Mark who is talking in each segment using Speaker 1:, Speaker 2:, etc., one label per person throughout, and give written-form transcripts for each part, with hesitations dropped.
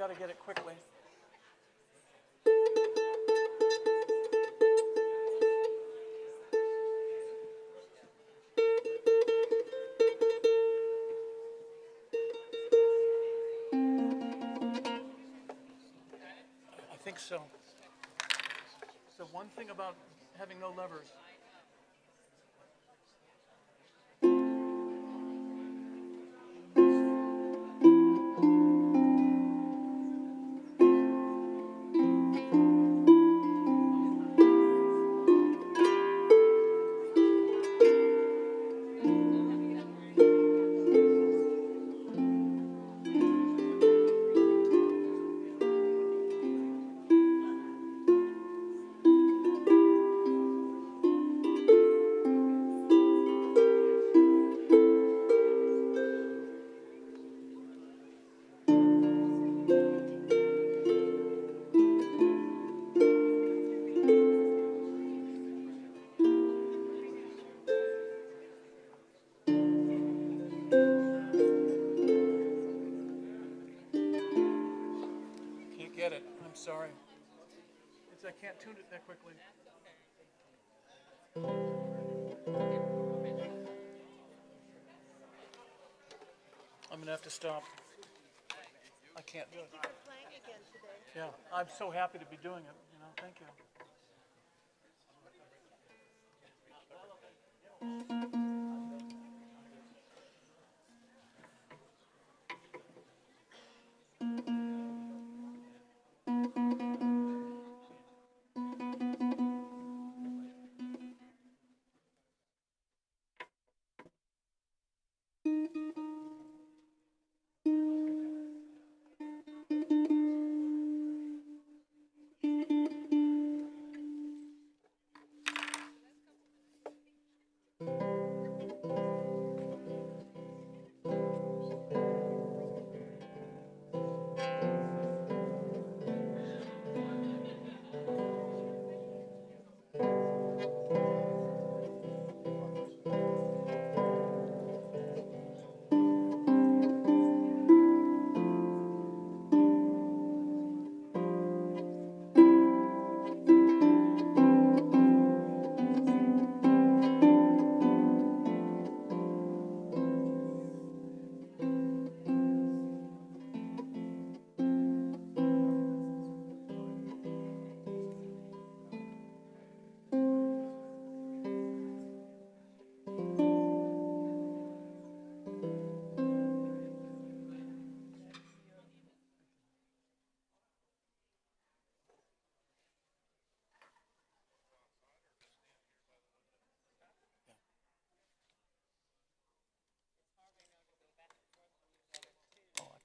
Speaker 1: got to get it quickly. I think so. So one thing about having no levers. Get it. I'm sorry. I can't tune it that quickly. I'm gonna have to stop. I can't do it.
Speaker 2: Thank you for playing again today.
Speaker 1: Yeah, I'm so happy to be doing it. You know, thank you.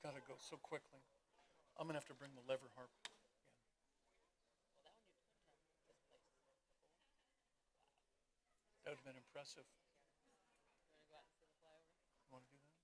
Speaker 1: Gotta go so quickly. I'm gonna have to bring the lever harp in. That would have been impressive. You want to do that?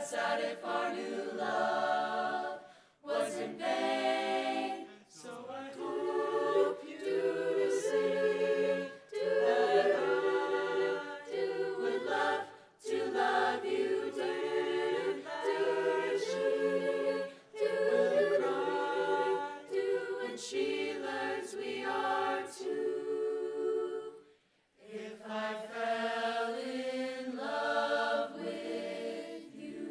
Speaker 2: sad if our new love was in vain. So I hope you see, would love to love you, when she learns we are two. If I fell in love with you.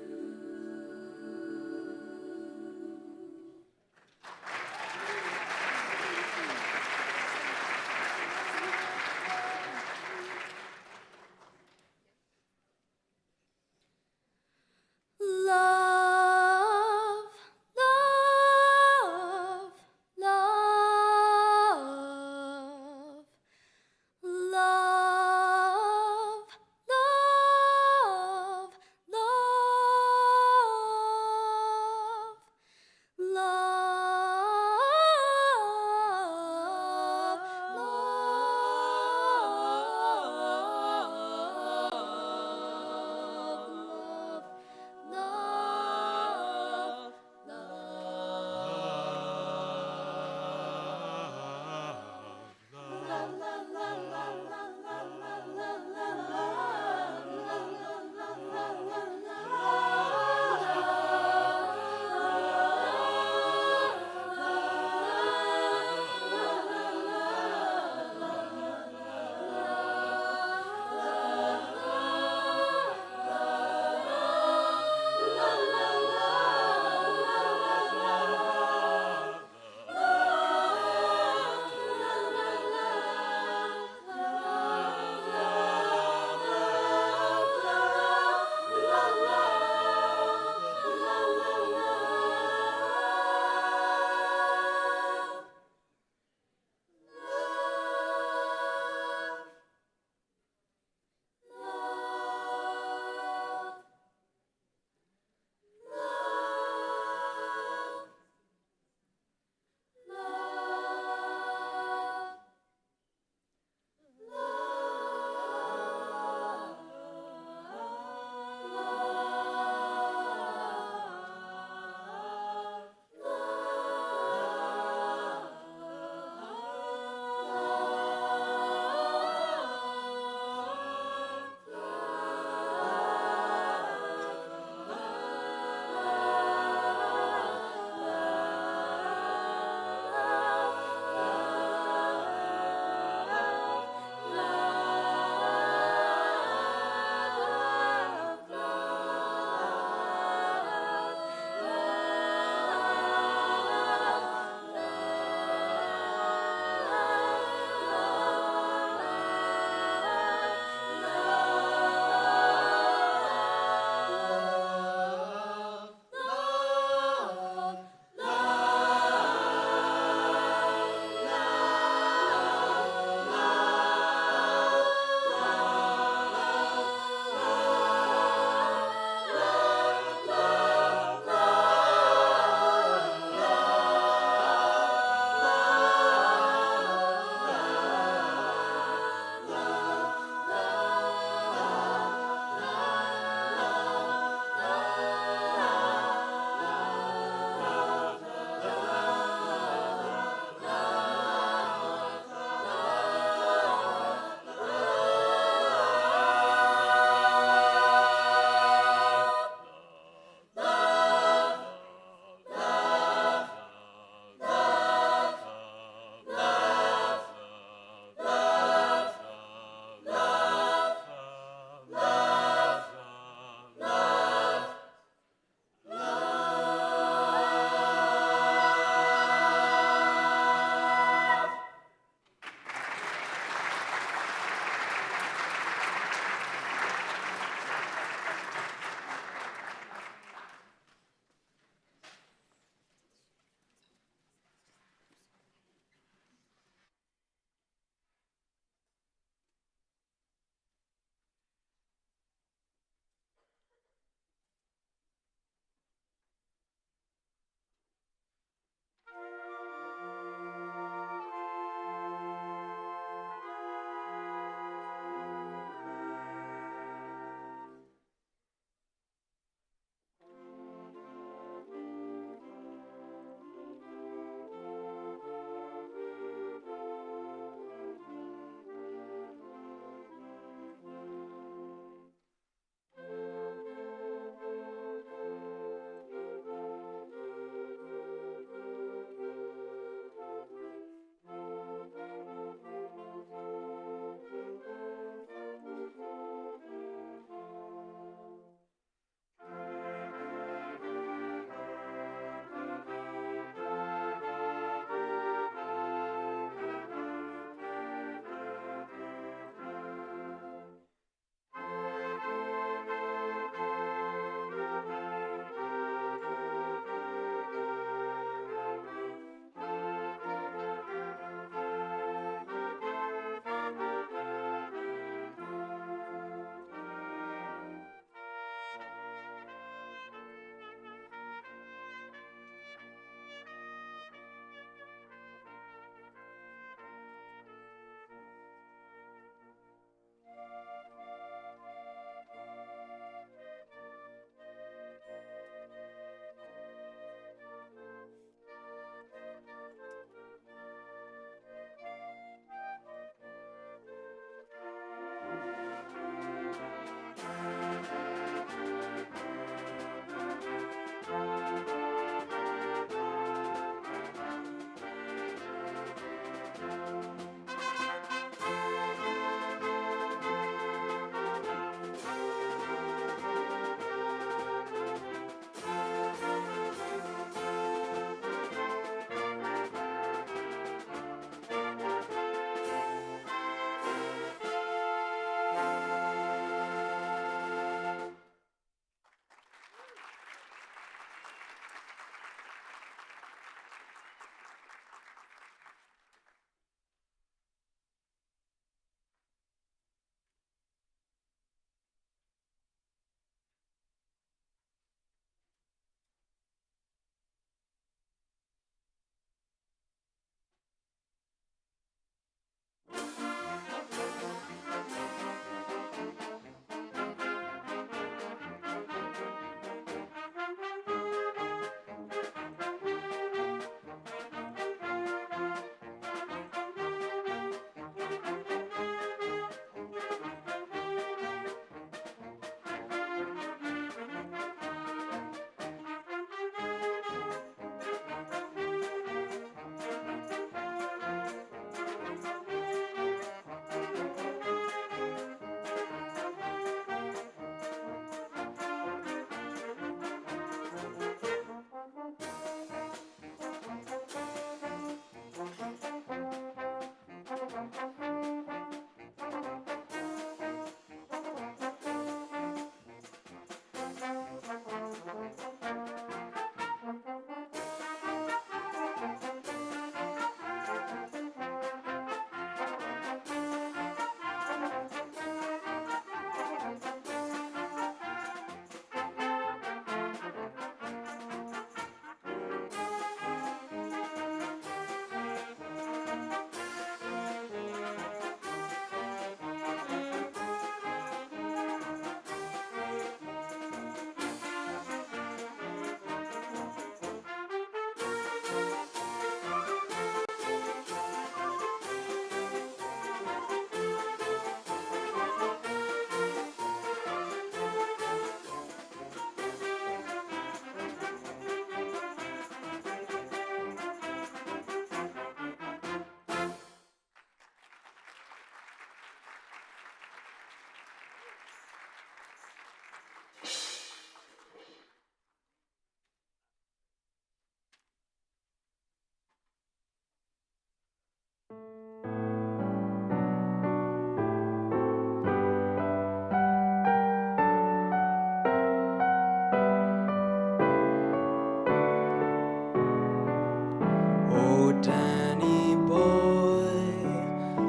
Speaker 3: Oh, Danny boy,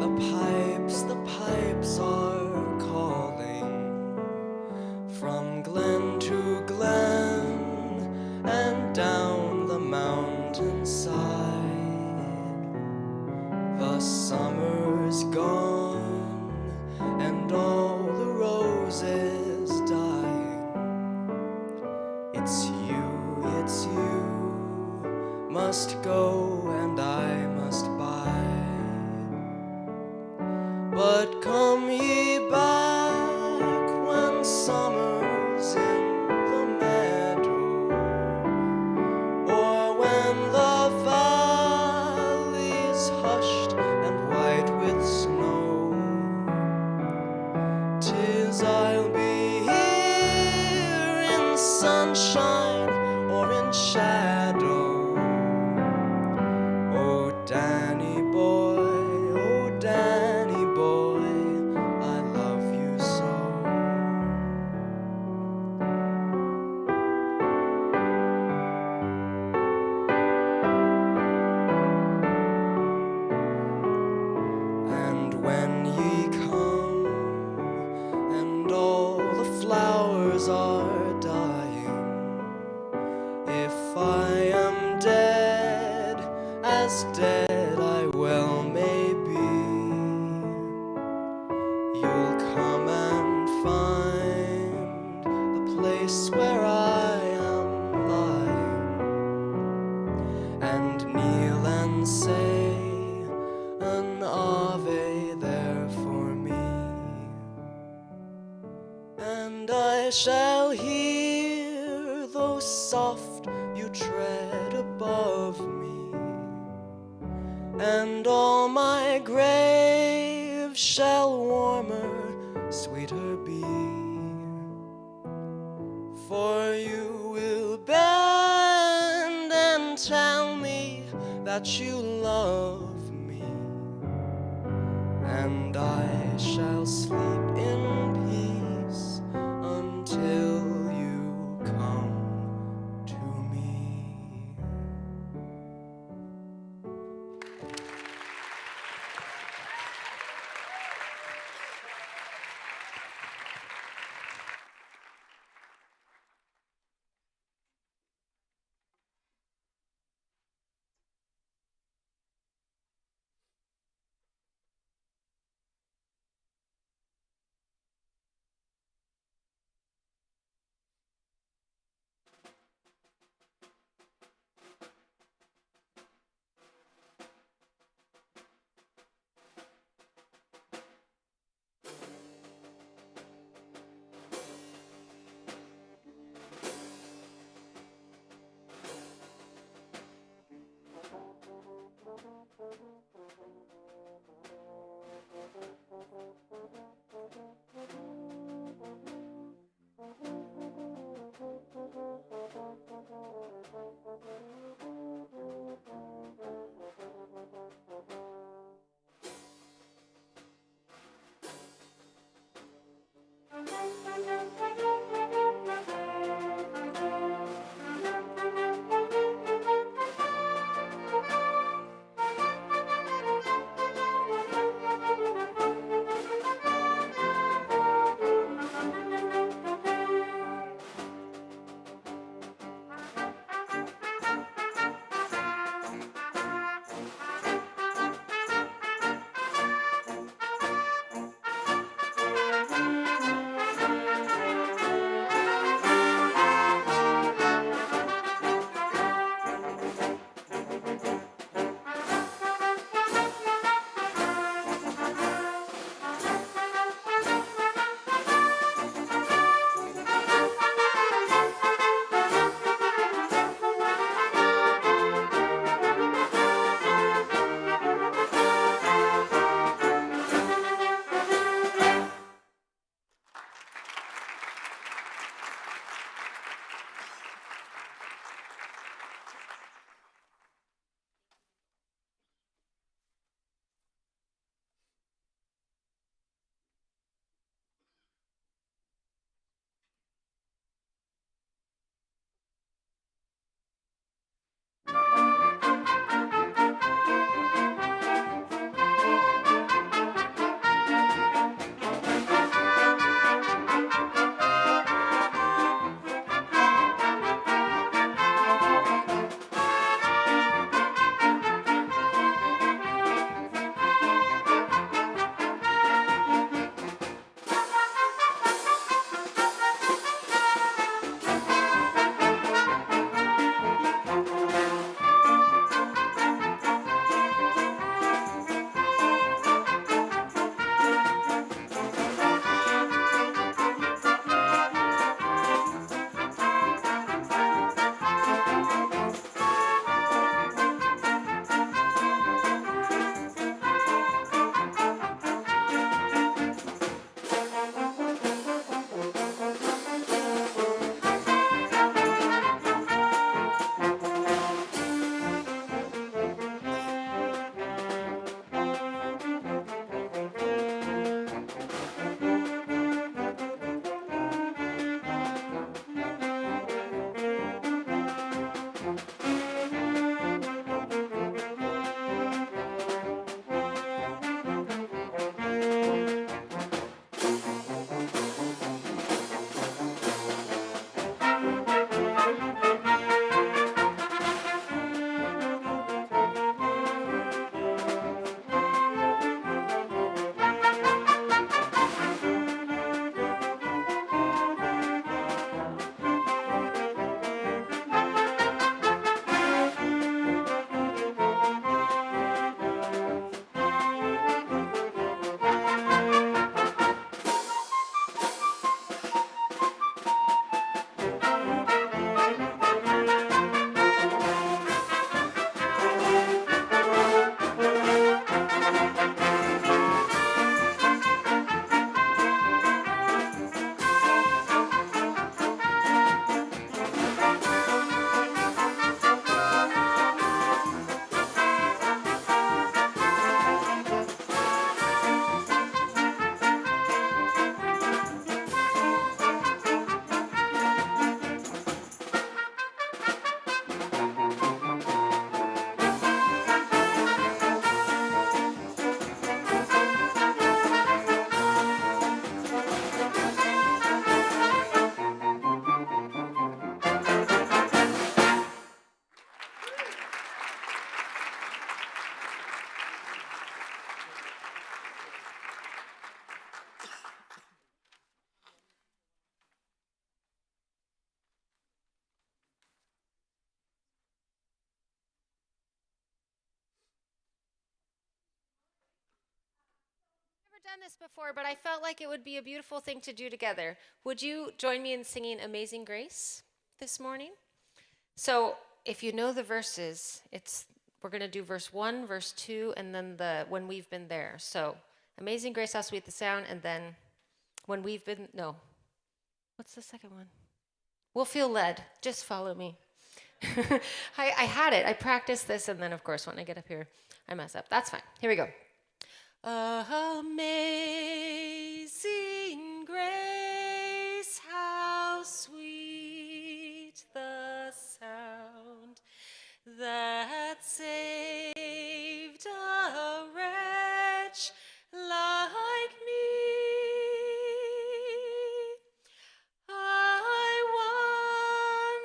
Speaker 3: the pipes are calling from glen to glen and down the mountainside. The summer's gone and all the roses dying. It's you, must go and I must bide. But come ye back when summer's in the meadow, or when the valley's hushed and white with snow. 'Tis I'll be here in sunshine or in shadow. Oh, Danny boy, I love you so. And when ye come and all the flowers are dying, if I am dead, as dead I well may be, you'll come and find the place where I am lying, and kneel and say an Ave there for me, and I shall hear, though soft, you tread above me, and all my grave shall warmer, sweeter be, for you will bend and tell me that you love me, and I shall sleep in peace until you come to me.
Speaker 4: done this before, but I felt like it would be a beautiful thing to do together. Would you join me in singing Amazing Grace this morning? So if you know the verses, we're going to do verse 1, verse 2, and then the When We've Been There. So Amazing Grace, how sweet the sound, and then When We've Been, no. What's the second one? We'll Feel Led. Just follow me. I had it. I practiced this, and then, of course, when I get up here, I mess up. That's fine. Here we go. Amazing grace, how sweet the sound that saved a wretch like me. I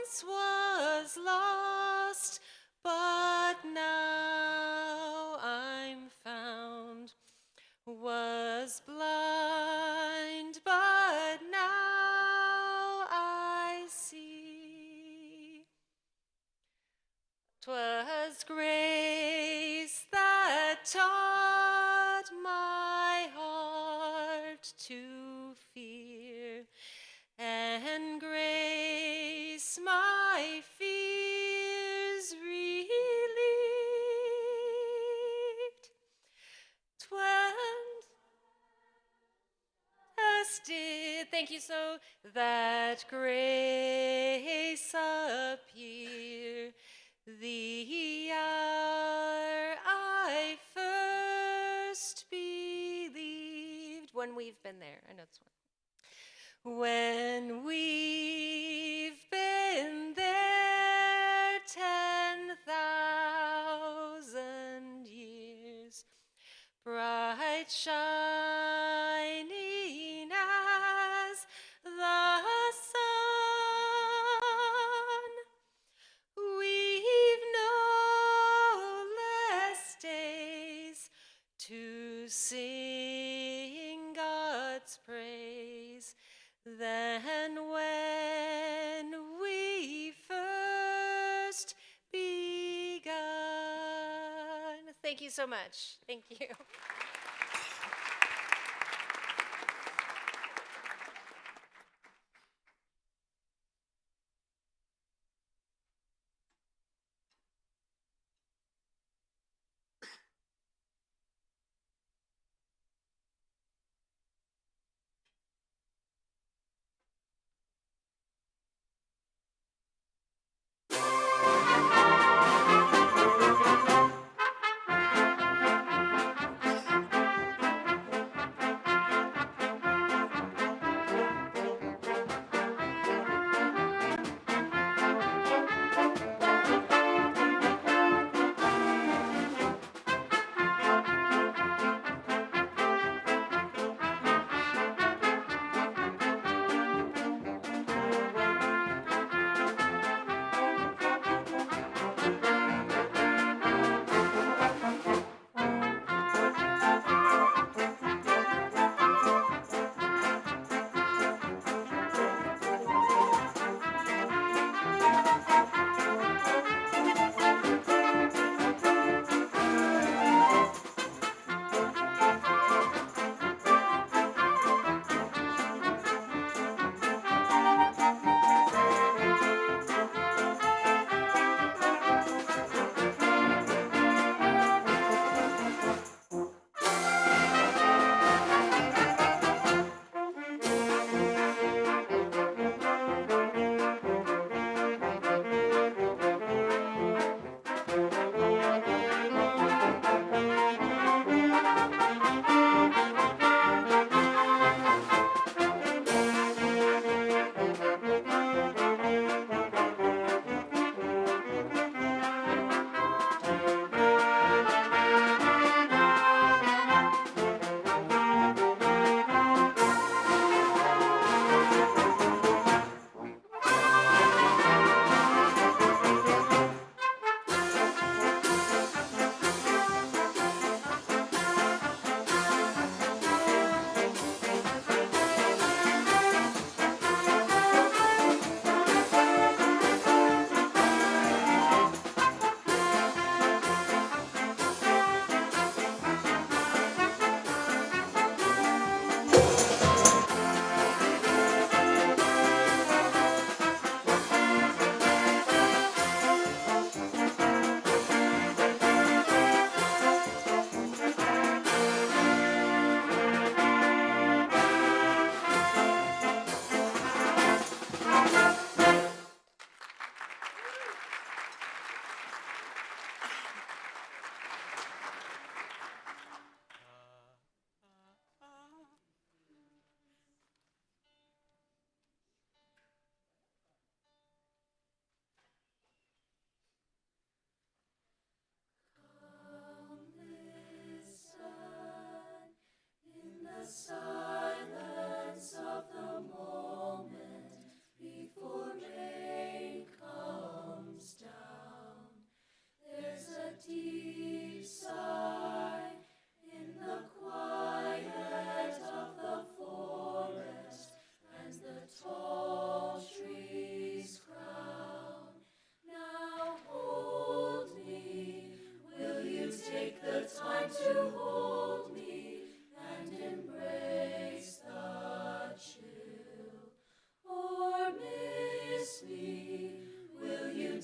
Speaker 4: once was lost, but now I'm found. Was blind, but now I see. 'Twas grace that taught my heart to fear, and grace my fears relieved. 'Twas did, thank you, so that grace appear, the hour I first believed. When we've been there, I know this one. When we've been there 10,000 years, bright shining as the sun, we've no less days to sing God's praise than when we first begun. Thank you so much. Thank you.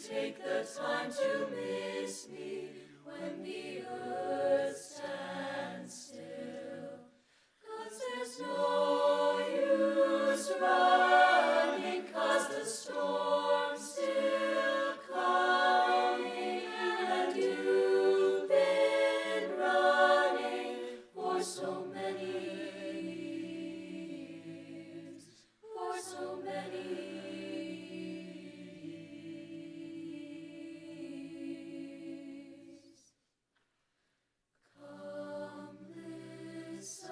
Speaker 2: take the time to miss me when the earth stands still. 'Cause there's no use running, 'cause the storm's still coming, and you've been running for so many years, for so many years. Come listen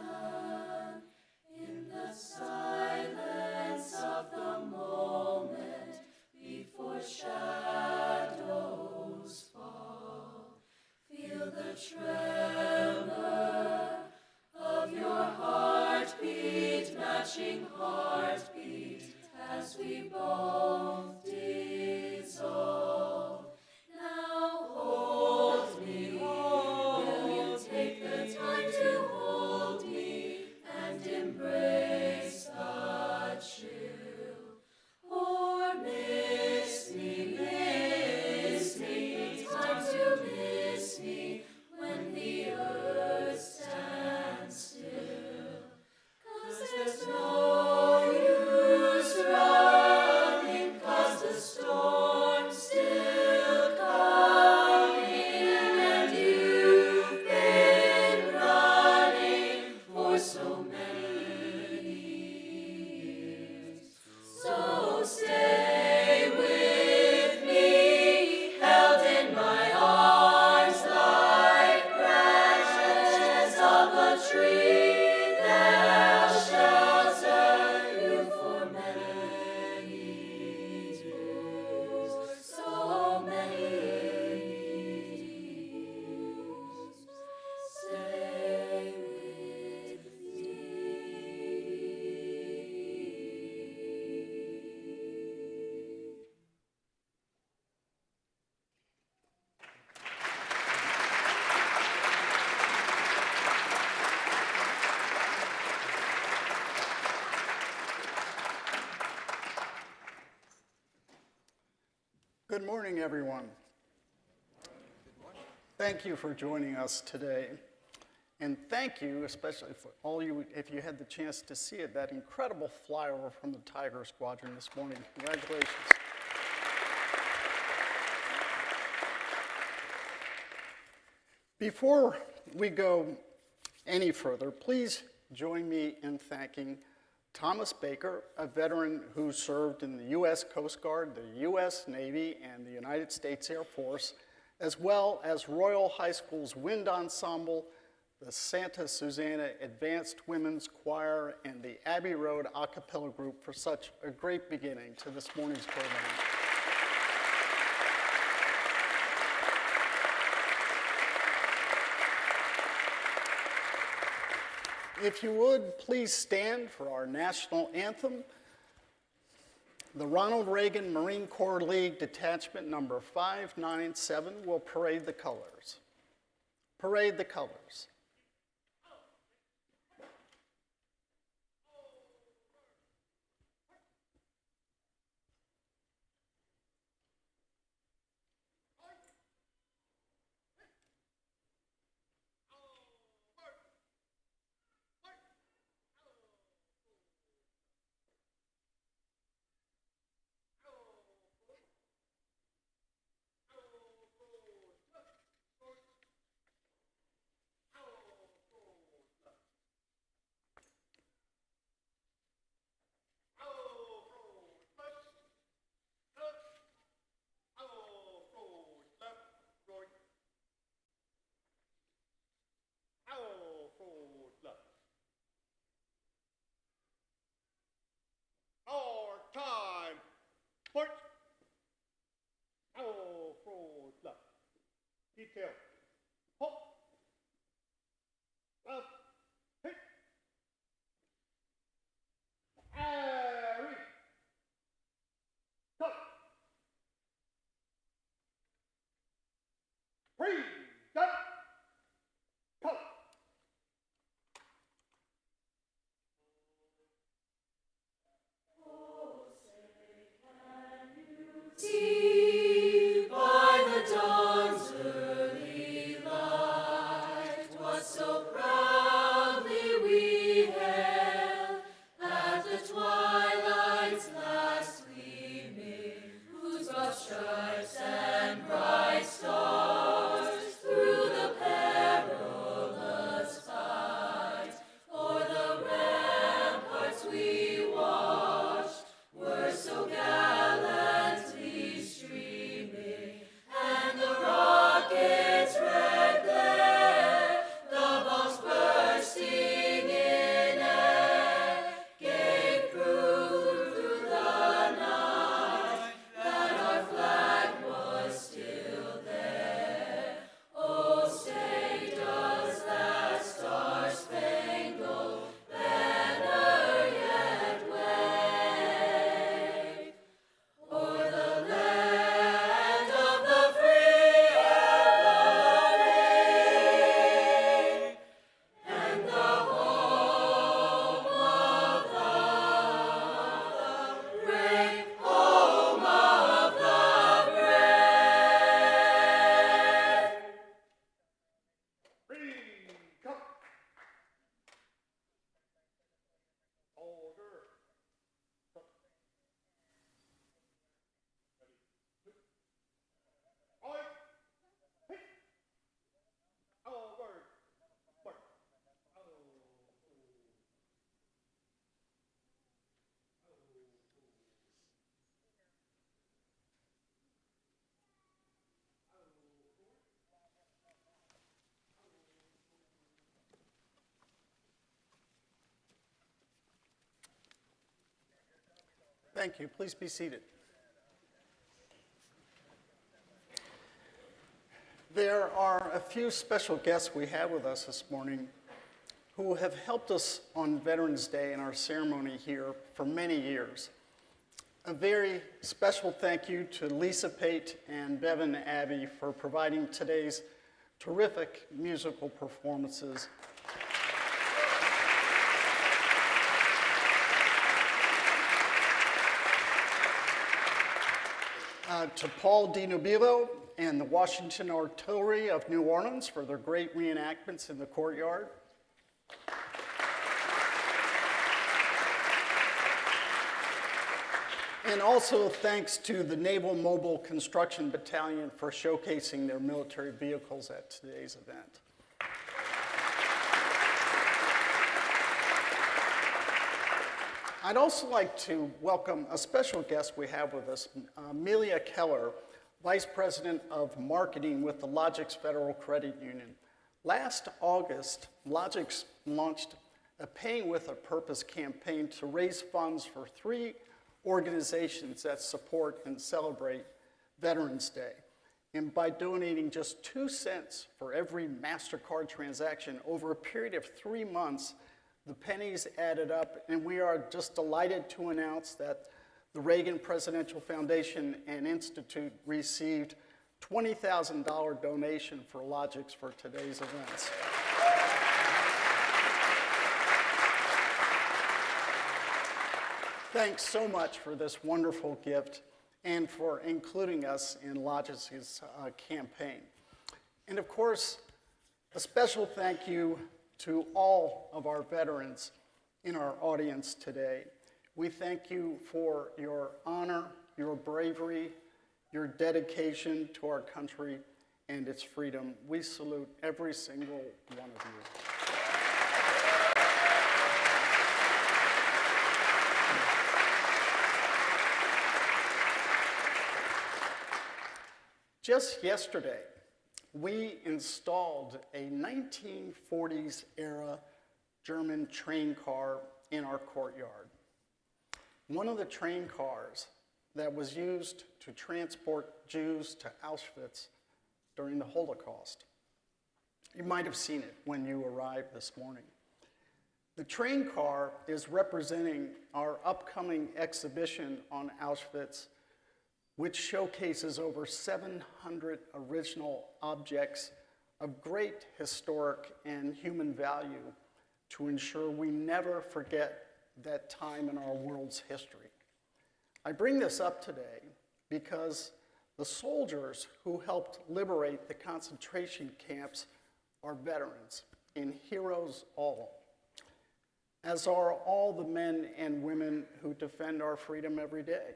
Speaker 2: in the silence of the moment before shadows fall. Feel the tremor of your heartbeat, matching heartbeat as we both dissolve. Now hold me, will you take the time to hold me and embrace the chill? Or miss me, time to miss me when the earth stands still. 'Cause there's no use running, 'cause the storm's still coming, and you've been running for so many years. So stay with me, held in my arms like branches of a tree. They'll shelter you for many years, so many years. Stay with me.
Speaker 5: Good morning, everyone. Thank you for joining us today. And thank you, especially for all you, if you had the chance to see it, that incredible flyover from the Tiger Squadron this morning. Congratulations. Before we go any further, please join me in thanking Thomas Baker, a veteran who served in the U.S. Coast Guard, the U.S. Navy, and the United States Air Force, as well as Royal High School's Wind Ensemble, the Santa Susana Advanced Women's Choir, and the Abbey Road a cappella group for such a great beginning to this morning's program. If you would, please stand for our national anthem. The Ronald Reagan Marine Corps League Detachment number 597 will parade the colors. Parade the colors.
Speaker 6: March. Oh, forward, left. Detail. Halt. Left. Hit. Harry. Cut. Freeze. Cut. Cut.
Speaker 2: See
Speaker 5: Thank you. Please be seated. There are a few special guests we have with us this morning who have helped us on Veterans Day in our ceremony here for many years. A very special thank you to Lisa Pate and Bevan Abbey for providing today's terrific musical performances. To Paul DiNubilo and the Washington Artillery of New Orleans for their great reenactments in the courtyard. And also thanks to the Naval Mobile Construction Battalion for showcasing their military vehicles at today's event. I'd also like to welcome a special guest we have with us, Amelia Keller, Vice President of Marketing with the Logix Federal Credit Union. Last August, Logix launched a Paying with a Purpose campaign to raise funds for 3 organizations that support and celebrate Veterans Day. And by donating just 2 cents for every MasterCard transaction over a period of 3 months, the pennies added up, and we are just delighted to announce that the Reagan Presidential Foundation and Institute received $20,000 donation for Logix for today's events. Thanks so much for this wonderful gift and for including us in Logix's campaign. And of course, a special thank you to all of our veterans in our audience today. We thank you for your honor, your bravery, your dedication to our country and its freedom. We salute every single one of you. Just yesterday, we installed a 1940s era German train car in our courtyard. One of the train cars that was used to transport Jews to Auschwitz during the Holocaust. You might have seen it when you arrived this morning. The train car is representing our upcoming exhibition on Auschwitz, which showcases over 700 original objects of great historic and human value to ensure we never forget that time in our world's history. I bring this up today because the soldiers who helped liberate the concentration camps are veterans and heroes all, as are all the men and women who defend our freedom every day.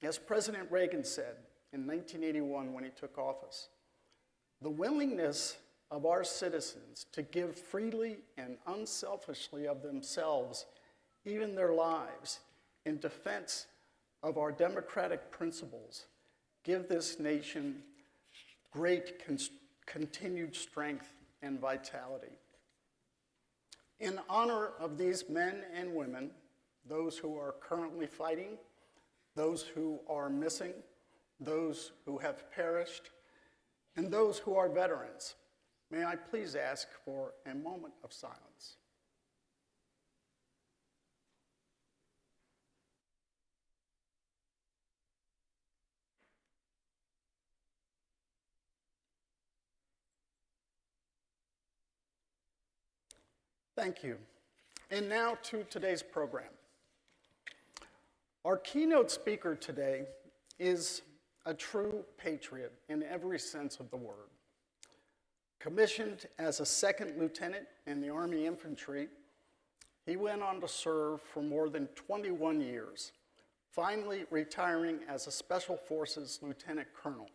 Speaker 5: As President Reagan said in 1981 when he took office, the willingness of our citizens to give freely and unselfishly of themselves, even their lives, in defense of our democratic principles, give this nation great continued strength and vitality. In honor of these men and women, those who are currently fighting, those who are missing, those who have perished, and those who are veterans, may I please ask for a moment of silence. Thank you. And now to today's program. Our keynote speaker today is a true patriot in every sense of the word. Commissioned as a second lieutenant in the Army Infantry, he went on to serve for more than 21 years, finally retiring as a Special Forces Lieutenant Colonel.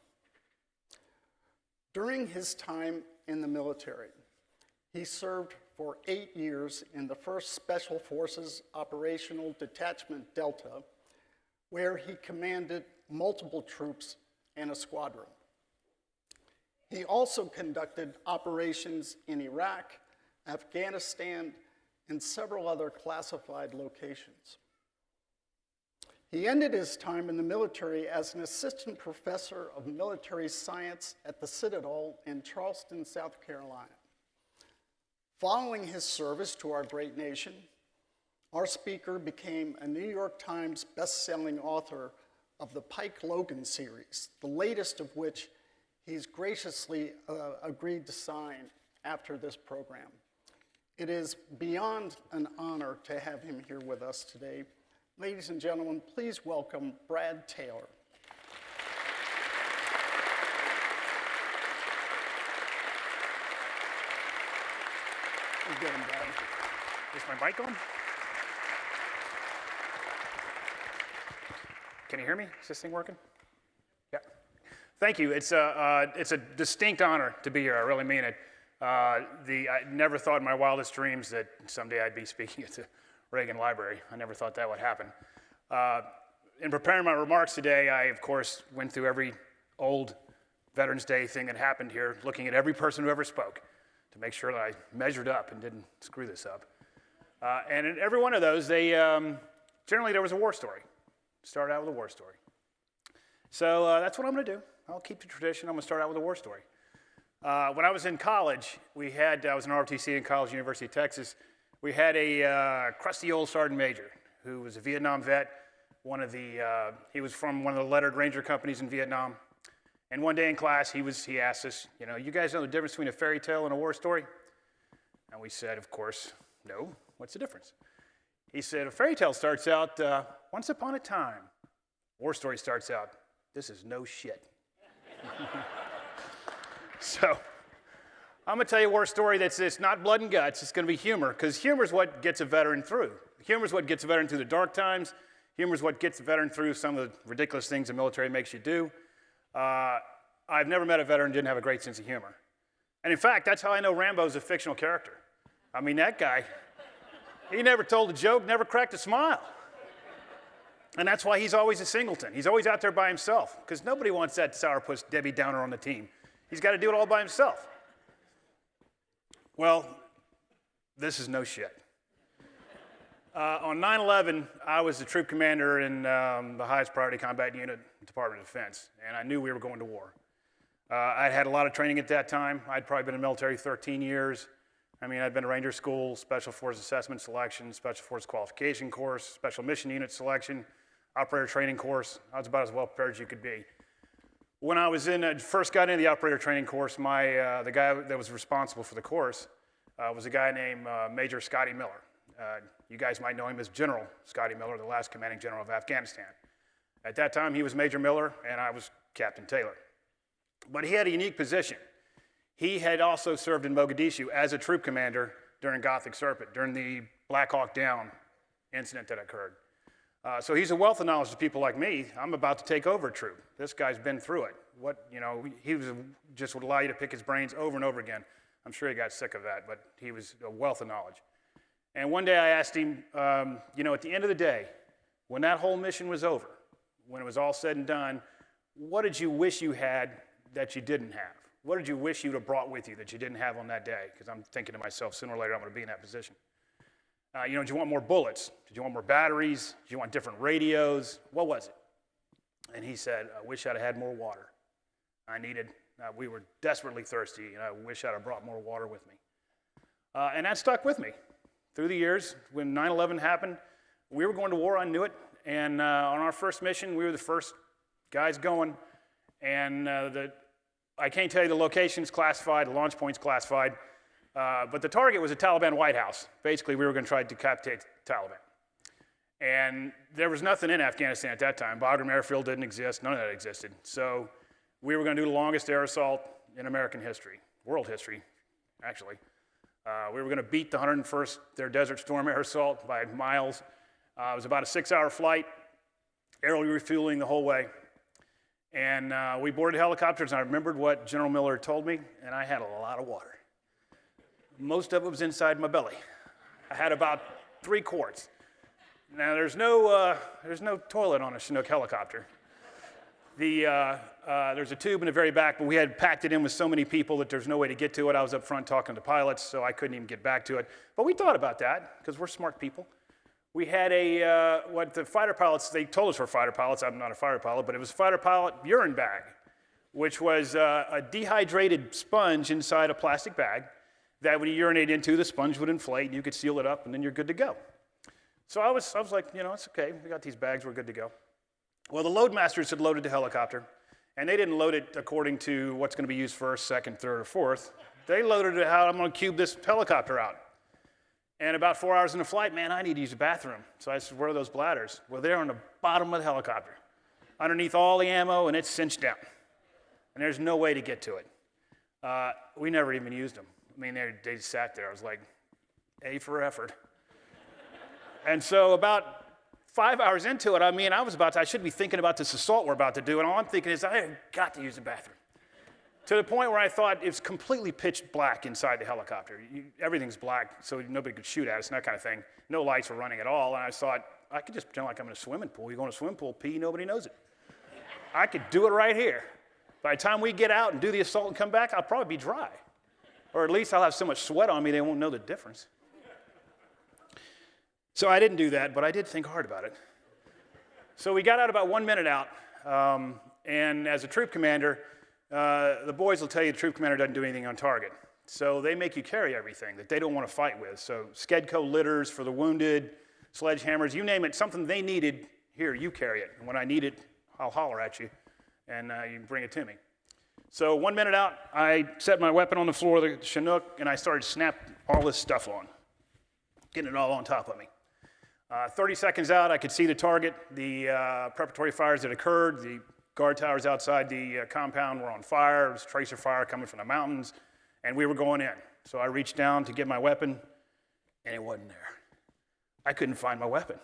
Speaker 5: During his time in the military, he served for 8 years in the 1st Special Forces Operational Detachment Delta, where he commanded multiple troops and a squadron. He also conducted operations in Iraq, Afghanistan, and several other classified locations. He ended his time in the military as an assistant professor of military science at the Citadel in Charleston, South Carolina. Following his service to our great nation, our speaker became a New York Times best-selling author of the Pike Logan series, the latest of which he's graciously agreed to sign after this program. It is beyond an honor to have him here with us today. Ladies and gentlemen, please welcome Brad Taylor. You get him, Brad.
Speaker 7: Is my mic on? Can you hear me? Is this thing working? Yeah. Thank you. It's a distinct honor to be here. I really mean it. I never thought in my wildest dreams that someday I'd be speaking at the Reagan Library. I never thought that would happen. In preparing my remarks today, I, of course, went through every old Veterans Day thing that happened here, looking at every person who ever spoke to make sure that I measured up and didn't screw this up. And in every one of those, generally there was a war story. Started out with a war story. So that's what I'm going to do. I'll keep the tradition. I'm going to start out with a war story. When I was in college, I was in ROTC in college, University of Texas. We had a crusty old sergeant major who was a Vietnam vet. He was from one of the lettered ranger companies in Vietnam. And one day in class, he asked us, you guys know the difference between a fairy tale and a war story? And we said, of course, no. What's the difference? He said, a fairy tale starts out, once upon a time. War story starts out, this is no shit. So, I'm going to tell you a war story it's not blood and guts. It's going to be humor, because humor is what gets a veteran through. Humor is what gets a veteran through the dark times. Humor is what gets a veteran through some of the ridiculous things the military makes you do. I've never met a veteran who didn't have a great sense of humor. And in fact, that's how I know Rambo's a fictional character. I mean, that guy, he never told a joke, never cracked a smile. And that's why he's always a singleton. He's always out there by himself, because nobody wants that sourpuss Debbie Downer on the team. He's got to do it all by himself. Well, this is no shit. On 9/11, I was the troop commander in the highest priority combat unit, Department of Defense, and I knew we were going to war. I'd had a lot of training at that time. I'd probably been in the military 13 years. I mean, I'd been to Ranger School, Special Forces Assessment Selection, Special Forces Qualification Course, Special Mission Unit Selection, Operator Training Course. I was about as well prepared as you could be. When I was first got into the Operator Training Course, the guy that was responsible for the course was a guy named Major Scotty Miller. You guys might know him as General Scotty Miller, the last commanding general of Afghanistan. At that time, he was Major Miller, and I was Captain Taylor. But he had a unique position. He had also served in Mogadishu as a troop commander during Gothic Serpent, during the Black Hawk Down incident that occurred. So he's a wealth of knowledge to people like me. I'm about to take over a troop. This guy's been through it. He just would allow you to pick his brains over and over again. I'm sure he got sick of that, but he was a wealth of knowledge. And one day I asked him, at the end of the day, when that whole mission was over, when it was all said and done, what did you wish you had that you didn't have? What did you wish you'd have brought with you that you didn't have on that day? Because I'm thinking to myself, sooner or later I'm going to be in that position. Did you want more bullets? Did you want more batteries? Did you want different radios? What was it? And he said, I wish I'd have had more water. We were desperately thirsty, and I wish I'd have brought more water with me. And that stuck with me. Through the years, when 9/11 happened, we were going to war, I knew it. And on our first mission, we were the first guys going. And I can't tell you the location's classified, the launch point's classified. But the target was a Taliban White House. Basically, we were going to try to decapitate the Taliban. And there was nothing in Afghanistan at that time. Bagram Airfield didn't exist. None of that existed. So we were going to do the longest air assault in American history, world history, actually. We were going to beat the 101st, their Desert Storm air assault by miles. It was about a 6-hour flight, aerial refueling the whole way. And we boarded helicopters, and I remembered what General Miller told me, and I had a lot of water. Most of it was inside my belly. I had about 3 quarts. Now, there's no toilet on a Chinook helicopter. There's a tube in the very back, but we had packed it in with so many people that there's no way to get to it. I was up front talking to pilots, so I couldn't even get back to it. But we thought about that, because we're smart people. we had what the fighter pilots, they told us were fighter pilots, I'm not a fighter pilot, but it was a fighter pilot urine bag, which was a dehydrated sponge inside a plastic bag that when you urinate into, the sponge would inflate, and you could seal it up, and then you're good to go. So I was like, it's okay, we got these bags, we're good to go. Well, the loadmasters had loaded the helicopter, and they didn't load it according to what's going to be used first, second, third, or fourth. They loaded it how I'm going to cube this helicopter out. And about 4 hours in the flight, man, I need to use the bathroom. So I said, where are those bladders? Well, they're on the bottom of the helicopter, underneath all the ammo, and it's cinched down. And there's no way to get to it. We never even used them. I mean, they just sat there. I was like, A for effort. And so about 5 hours into it, I should be thinking about this assault we're about to do, and all I'm thinking is, I have got to use the bathroom. To the point where I thought it's completely pitch black inside the helicopter. Everything's black, so nobody could shoot at us and that kind of thing. No lights were running at all, and I thought, I could just pretend like I'm in a swimming pool. You go in a swimming pool, pee, nobody knows it. I could do it right here. By the time we get out and do the assault and come back, I'll probably be dry. Or at least I'll have so much sweat on me they won't know the difference. So I didn't do that, but I did think hard about it. So we got out about 1 minute out, and as a troop commander, the boys will tell you the troop commander doesn't do anything on target. So they make you carry everything that they don't want to fight with. So Skedco litters for the wounded, sledgehammers, you name it, something they needed, here, you carry it. And when I need it, I'll holler at you, and you can bring it to me. So 1 minute out, I set my weapon on the floor of the Chinook, and I started to snap all this stuff on, getting it all on top of me. 30 seconds out, I could see the target, the preparatory fires that occurred, the guard towers outside the compound were on fire. There was tracer fire coming from the mountains, and we were going in. So I reached down to get my weapon, and it wasn't there. I couldn't find my weapon.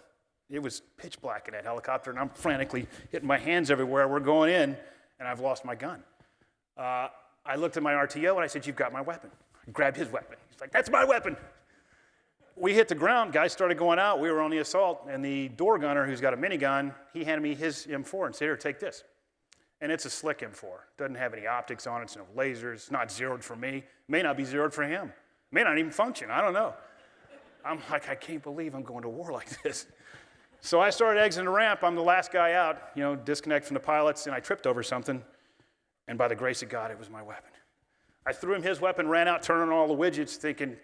Speaker 7: It was pitch black in that helicopter, and I'm frantically hitting my hands everywhere. We're going in, and I've lost my gun. I looked at my RTO, and I said, "You've got my weapon." I grabbed his weapon. He's like, "That's my weapon." We hit the ground, guys started going out. We were on the assault, and the door gunner, who's got a minigun, he handed me his M4 and said, "Here, take this." And it's a slick M4. Doesn't have any optics on it, it's no lasers, it's not zeroed for me. May not be zeroed for him. May not even function, I don't know. I'm like, I can't believe I'm going to war like this. So I started exiting the ramp. I'm the last guy out, disconnect from the pilots, and I tripped over something. And by the grace of God, it was my weapon. I threw him his weapon, ran out, turning on all the widgets, thinking,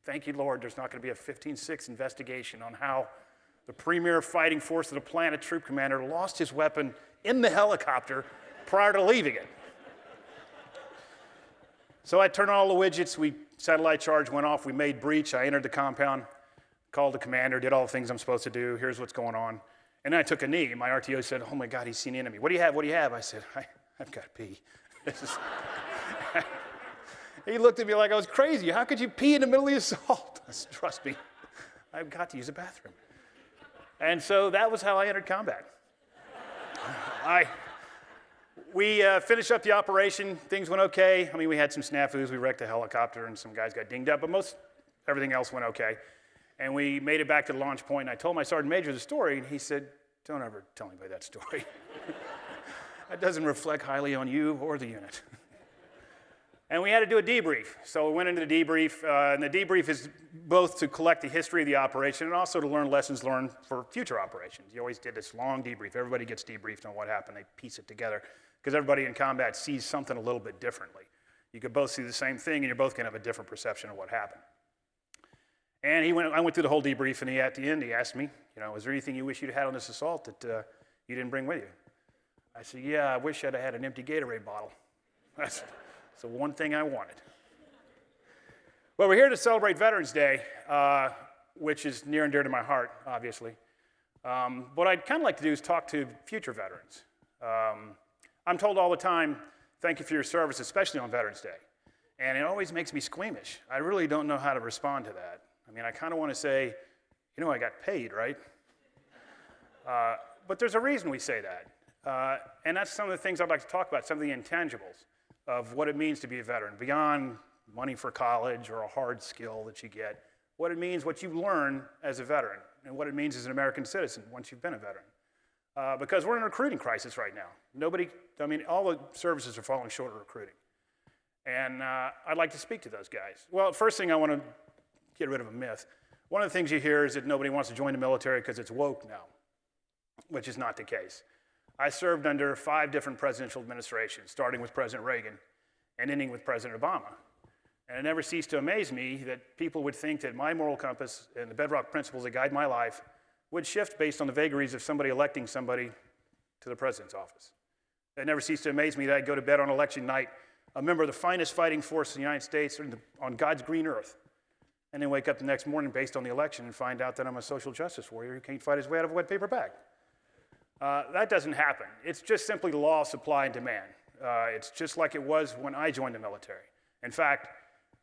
Speaker 7: thank you, Lord, there's not going to be a 15-6 investigation on how the premier fighting force of the planet troop commander lost his weapon in the helicopter prior to leaving it. So I turned on all the widgets. Satellite charge went off. We made breach. I entered the compound, called the commander, did all the things I'm supposed to do. Here's what's going on. And then I took a knee. My RTO said, "Oh my God, he's seen the enemy. What do you have? What do you have?" I said, I've got to pee. He looked at me like I was crazy. How could you pee in the middle of the assault? I said, "Trust me, I've got to use the bathroom." And so that was how I entered combat. We finished up the operation. Things went okay. I mean, we had some snafus. We wrecked a helicopter, and some guys got dinged up, but everything else went okay. And we made it back to the launch point, and I told my sergeant major the story, and he said, "Don't ever tell anybody that story. That doesn't reflect highly on you or the unit." And we had to do a debrief. So we went into the debrief, and the debrief is both to collect the history of the operation and also to learn lessons learned for future operations. You always did this long debrief. Everybody gets debriefed on what happened. They piece it together because everybody in combat sees something a little bit differently. You could both see the same thing, and you're both going to have a different perception of what happened. And I went through the whole debrief, and at the end, he asked me, "Was there anything you wish you'd had on this assault that you didn't bring with you?" I said, "Yeah, I wish I'd have had an empty Gatorade bottle. That's the one thing I wanted." Well, we're here to celebrate Veterans Day, which is near and dear to my heart, obviously. What I'd kind of like to do is talk to future veterans. I'm told all the time, "Thank you for your service," especially on Veterans Day. And it always makes me squeamish. I really don't know how to respond to that. I mean, I kind of want to say, I got paid, right? But there's a reason we say that. And that's some of the things I'd like to talk about, some of the intangibles of what it means to be a veteran, beyond money for college or a hard skill that you get, what it means, what you learn as a veteran, and what it means as an American citizen once you've been a veteran. Because we're in a recruiting crisis right now. All the services are falling short of recruiting. And I'd like to speak to those guys. Well, first thing I want to get rid of a myth. One of the things you hear is that nobody wants to join the military because it's woke now, which is not the case. I served under 5 different presidential administrations, starting with President Reagan and ending with President Obama. And it never ceased to amaze me that people would think that my moral compass and the bedrock principles that guide my life would shift based on the vagaries of somebody electing somebody to the president's office. It never ceased to amaze me that I'd go to bed on election night, a member of the finest fighting force in the United States on God's green earth, and then wake up the next morning based on the election and find out that I'm a social justice warrior who can't fight his way out of a wet paper bag. That doesn't happen. It's just simply the law of supply and demand. It's just like it was when I joined the military. In fact,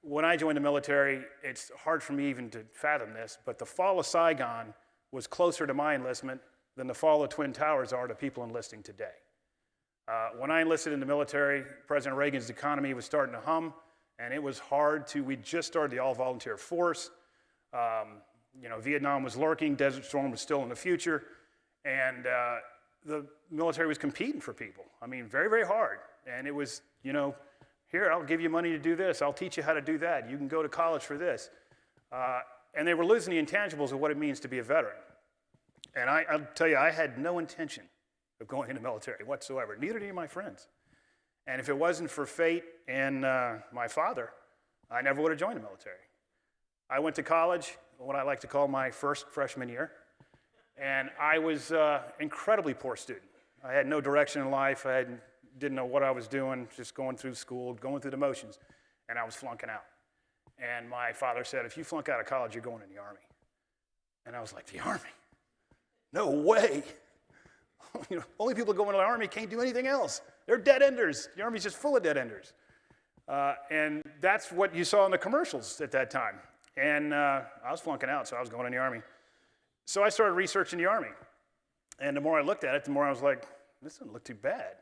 Speaker 7: when I joined the military, it's hard for me even to fathom this, but the fall of Saigon was closer to my enlistment than the fall of Twin Towers are to people enlisting today. When I enlisted in the military, President Reagan's economy was starting to hum, and it was hard to, we just started the all-volunteer force. Vietnam was lurking, Desert Storm was still in the future, and the military was competing for people. I mean, very, very hard. And it was, here, I'll give you money to do this. I'll teach you how to do that. You can go to college for this. And they were losing the intangibles of what it means to be a veteran. And I'll tell you, I had no intention of going into the military whatsoever. Neither did my friends. And if it wasn't for fate and my father, I never would have joined the military. I went to college, what I like to call my first freshman year, and I was an incredibly poor student. I had no direction in life. I didn't know what I was doing, just going through school, going through the motions, and I was flunking out. And my father said, if you flunk out of college, you're going in the Army. And I was like, the Army? No way. Only people going to the Army can't do anything else. They're dead-enders. The Army's just full of dead-enders. And that's what you saw in the commercials at that time. And I was flunking out, so I was going in the Army. So I started researching the Army. And the more I looked at it, the more I was like, this doesn't look too bad.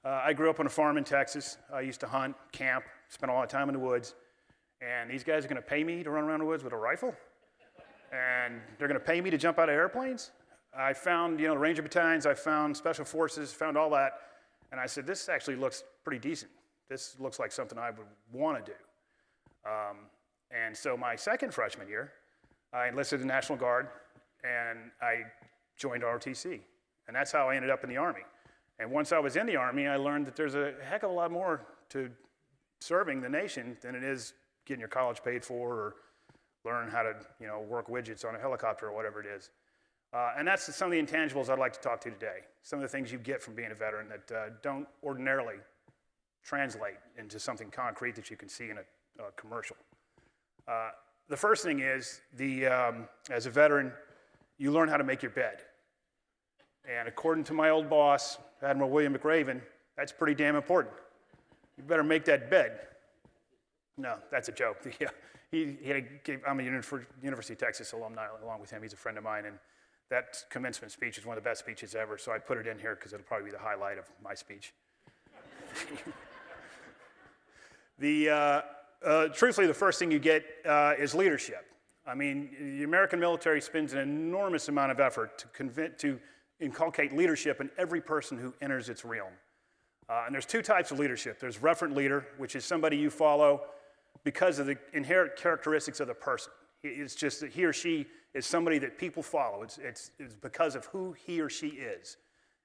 Speaker 7: I grew up on a farm in Texas. I used to hunt, camp, spend a lot of time in the woods. And these guys are going to pay me to run around the woods with a rifle? And they're going to pay me to jump out of airplanes? I found, the Ranger battalions, I found special forces, found all that. And I said, this actually looks pretty decent. This looks like something I would want to do. And so my second freshman year, I enlisted in the National Guard, and I joined ROTC. And that's how I ended up in the Army. And once I was in the Army, I learned that there's a heck of a lot more to serving the nation than it is getting your college paid for or learn how to, work widgets on a helicopter or whatever it is. And that's some of the intangibles I'd like to talk to today. Some of the things you get from being a veteran that don't ordinarily translate into something concrete that you can see in a commercial. The first thing is, as a veteran, you learn how to make your bed. And according to my old boss, Admiral William McRaven, that's pretty damn important. You better make that bed. No, that's a joke. I'm a University of Texas alumni along with him. He's a friend of mine, and that commencement speech is one of the best speeches ever, so I put it in here because it'll probably be the highlight of my speech. Truthfully, the first thing you get is leadership. I mean, the American military spends an enormous amount of effort to inculcate leadership in every person who enters its realm. And there's 2 types of leadership. There's referent leader, which is somebody you follow because of the inherent characteristics of the person. It's just that he or she is somebody that people follow. It's because of who he or she is.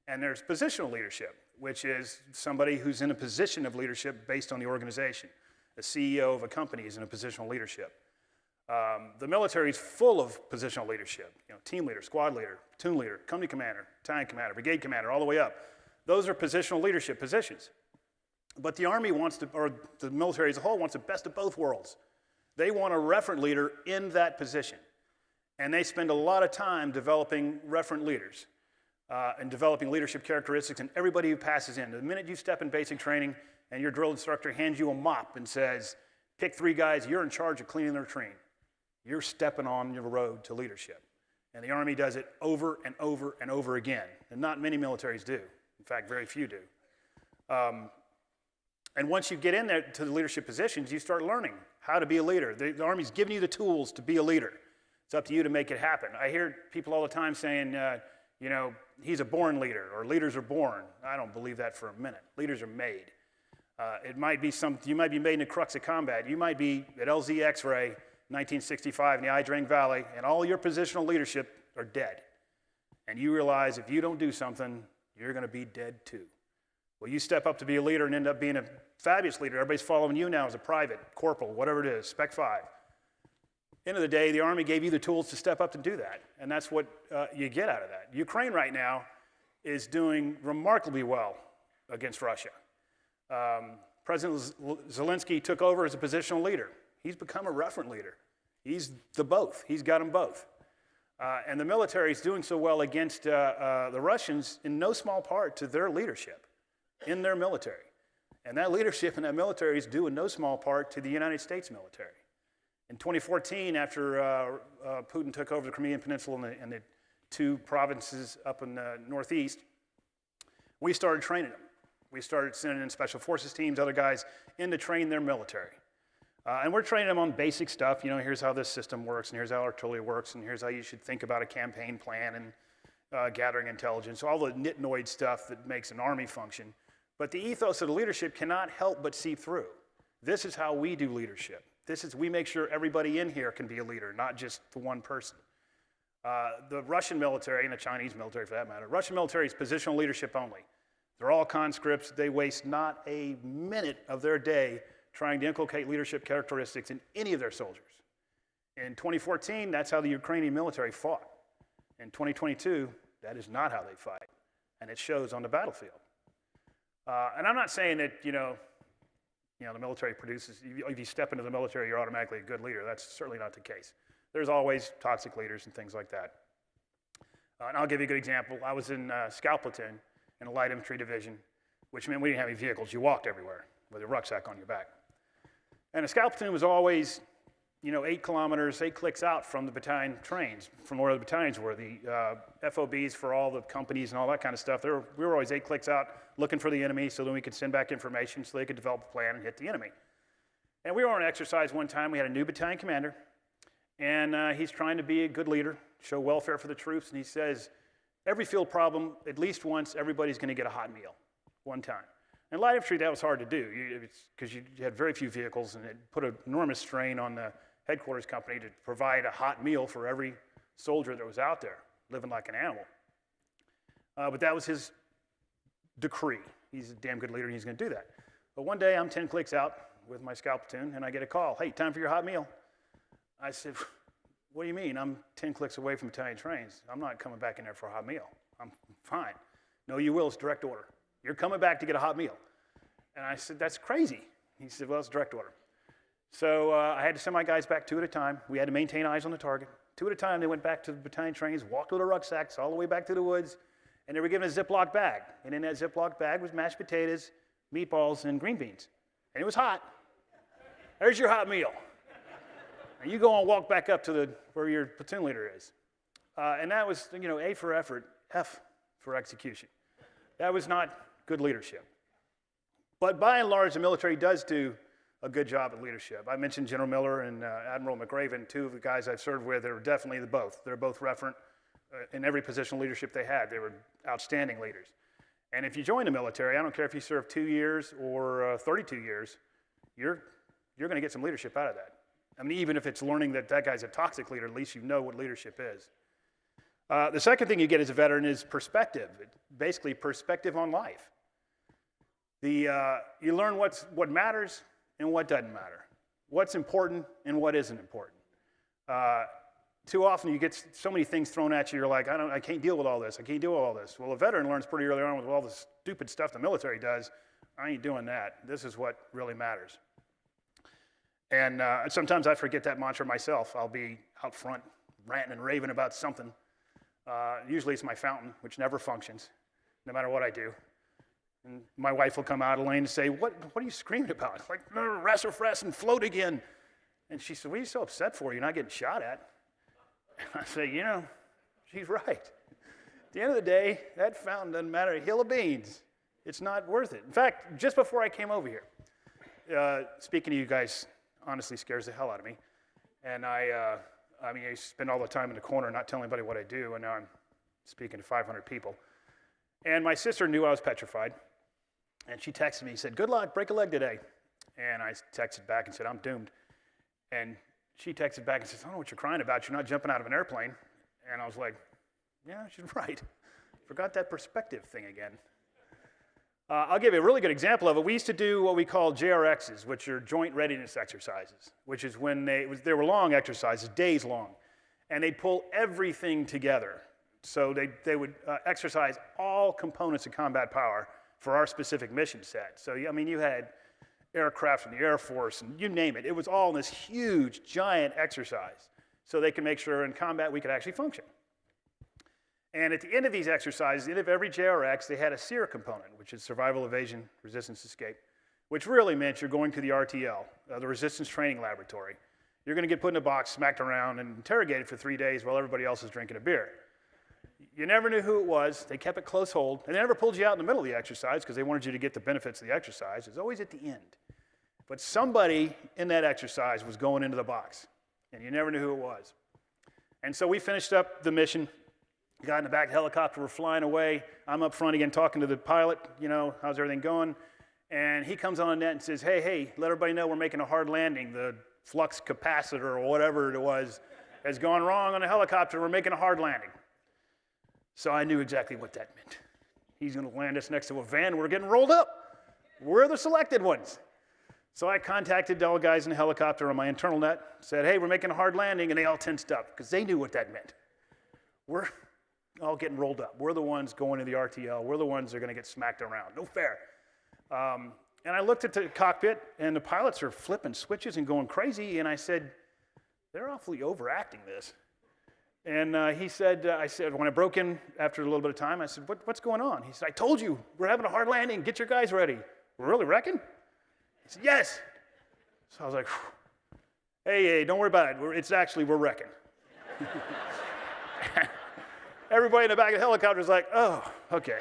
Speaker 7: And there's positional leadership, which is somebody who's in a position of leadership based on the organization. A CEO of a company is in a positional leadership. The military is full of positional leadership. Team leader, squad leader, platoon leader, company commander, battalion commander, brigade commander, all the way up. Those are positional leadership positions. But the Army or the military as a whole wants the best of both worlds. They want a referent leader in that position. And they spend a lot of time developing referent leaders and developing leadership characteristics in everybody who passes in. The minute you step in basic training and your drill instructor hands you a mop and says, pick 3 guys, you're in charge of cleaning their train. You're stepping on your road to leadership. And the Army does it over and over and over again. And not many militaries do. In fact, very few do. And once you get in there to the leadership positions, you start learning how to be a leader. The Army's giving you the tools to be a leader. It's up to you to make it happen. I hear people all the time saying, he's a born leader, or leaders are born. I don't believe that for a minute. Leaders are made. It might be you might be made in the crux of combat. You might be at LZ X-ray 1965 in the Idrang Valley, and all your positional leadership are dead. And you realize if you don't do something, you're going to be dead too. Well, you step up to be a leader and end up being a fabulous leader. Everybody's following you now as a private, corporal, whatever it is, Spec 5. End of the day, the Army gave you the tools to step up and do that, and that's what you get out of that. Ukraine right now is doing remarkably well against Russia. President Zelensky took over as a positional leader. He's become a referent leader. He's the both. He's got them both. And the military is doing so well against the Russians in no small part to their leadership in their military. And that leadership in that military is due in no small part to the United States military. In 2014, after Putin took over the Crimean Peninsula and the two provinces up in the northeast, we started training them. We started sending in special forces teams, other guys, in to train their military. And we're training them on basic stuff. You know, here's how this system works, and here's how artillery works, and here's how you should think about a campaign plan and gathering intelligence, all the nitnoid stuff that makes an army function. But the ethos of the leadership cannot help but seep through. This is how we do leadership. We make sure everybody in here can be a leader, not just the one person. The Russian military, and the Chinese military for that matter, Russian military is positional leadership only. They're all conscripts. They waste not a minute of their day trying to inculcate leadership characteristics in any of their soldiers. In 2014, that's how the Ukrainian military fought. In 2022, that is not how they fight, and it shows on the battlefield. And I'm not saying that, the military produces, if you step into the military, you're automatically a good leader. That's certainly not the case. There's always toxic leaders and things like that. And I'll give you a good example. I was in Scout Platoon in a light infantry division, which meant we didn't have any vehicles. You walked everywhere with a rucksack on your back. And a Scout Platoon was always, 8 kilometers, 8 clicks out from the battalion trains, from where the battalions were, the FOBs for all the companies and all that kind of stuff. We were always 8 clicks out looking for the enemy so then we could send back information so they could develop a plan and hit the enemy. And we were on an exercise one time. We had a new battalion commander, and he's trying to be a good leader, show welfare for the troops, and he says, every field problem, at least once, everybody's going to get a hot meal, one time. In light infantry, that was hard to do because you had very few vehicles, and it put an enormous strain on the headquarters company to provide a hot meal for every soldier that was out there, living like an animal. But that was his decree. He's a damn good leader, and he's going to do that. But one day, I'm 10 clicks out with my Scout Platoon, and I get a call. Hey, time for your hot meal. I said, what do you mean? I'm 10 clicks away from battalion trains. I'm not coming back in there for a hot meal. I'm fine. No, you will. It's direct order. You're coming back to get a hot meal. And I said, that's crazy. He said, well, it's direct order. So I had to send my guys back 2 at a time. We had to maintain eyes on the target. 2 at a time, they went back to the battalion trains, walked with their rucksacks all the way back to the woods, and they were given a Ziploc bag. And in that Ziploc bag was mashed potatoes, meatballs, and green beans. And it was hot. There's your hot meal. And you go and walk back up to where your platoon leader is. And that was, A for effort, F for execution. That was not good leadership. But by and large, the military does do a good job at leadership. I mentioned General Miller and Admiral McRaven, 2 of the guys I've served with. They were definitely both. They're both referent in every positional leadership they had. They were outstanding leaders. And if you join the military, I don't care if you serve 2 years or 32 years, you're going to get some leadership out of that. I mean, even if it's learning that guy's a toxic leader, at least you know what leadership is. The second thing you get as a veteran is perspective, basically perspective on life. You learn what matters and what doesn't matter, what's important and what isn't important. Too often you get so many things thrown at you, you're like, I can't deal with all this, I can't deal with all this. Well, a veteran learns pretty early on with all the stupid stuff the military does, I ain't doing that. This is what really matters. And sometimes I forget that mantra myself. I'll be out front ranting and raving about something. Usually it's my fountain, which never functions, no matter what I do. And my wife will come out of the lane and say, what are you screaming about? It's like, rest and float again. And she said, what are you so upset for? You're not getting shot at. And I say, she's right. At the end of the day, that fountain doesn't matter a hill of beans. It's not worth it. In fact, just before I came over here, speaking to you guys honestly scares the hell out of me. And I spend all the time in the corner not telling anybody what I do, and now I'm speaking to 500 people. And my sister knew I was petrified, and she texted me, said, good luck, break a leg today. And I texted back and said, I'm doomed. And she texted back and says, I don't know what you're crying about. You're not jumping out of an airplane. And I was like, yeah, she's right. Forgot that perspective thing again. I'll give you a really good example of it. We used to do what we call JRXs, which are joint readiness exercises, which is when they were long exercises, days long, and they'd pull everything together. So they would exercise all components of combat power for our specific mission set. So, I mean, you had aircraft from the Air Force, and you name it. It was all in this huge, giant exercise, so they can make sure in combat we could actually function. And at the end of these exercises, at the end of every JRX, they had a SEER component, which is survival, evasion, resistance, escape, which really meant you're going to the RTL, the Resistance Training Laboratory. You're going to get put in a box, smacked around, and interrogated for 3 days while everybody else is drinking a beer. You never knew who it was. They kept it close hold. And they never pulled you out in the middle of the exercise because they wanted you to get the benefits of the exercise. It was always at the end. But somebody in that exercise was going into the box, and you never knew who it was. And so we finished up the mission. Got in the back of the helicopter, we're flying away. I'm up front again talking to the pilot, how's everything going? And he comes on the net and says, hey, let everybody know we're making a hard landing. The flux capacitor or whatever it was has gone wrong on the helicopter. We're making a hard landing. So I knew exactly what that meant. He's going to land us next to a van. We're getting rolled up. We're the selected ones. So I contacted all the guys in the helicopter on my internal net, said, hey, we're making a hard landing, and they all tensed up because they knew what that meant. We're all getting rolled up. We're the ones going to the RTL. We're the ones that are going to get smacked around. No fair. And I looked at the cockpit, and the pilots are flipping switches and going crazy, and I said, they're awfully overacting this. And I said, when I broke in after a little bit of time, I said, what's going on? He said, I told you, we're having a hard landing. Get your guys ready. Really reckon? He said, yes. So I was like, hey, don't worry about it. We're wrecking. Everybody in the back of the helicopter is like, oh, okay.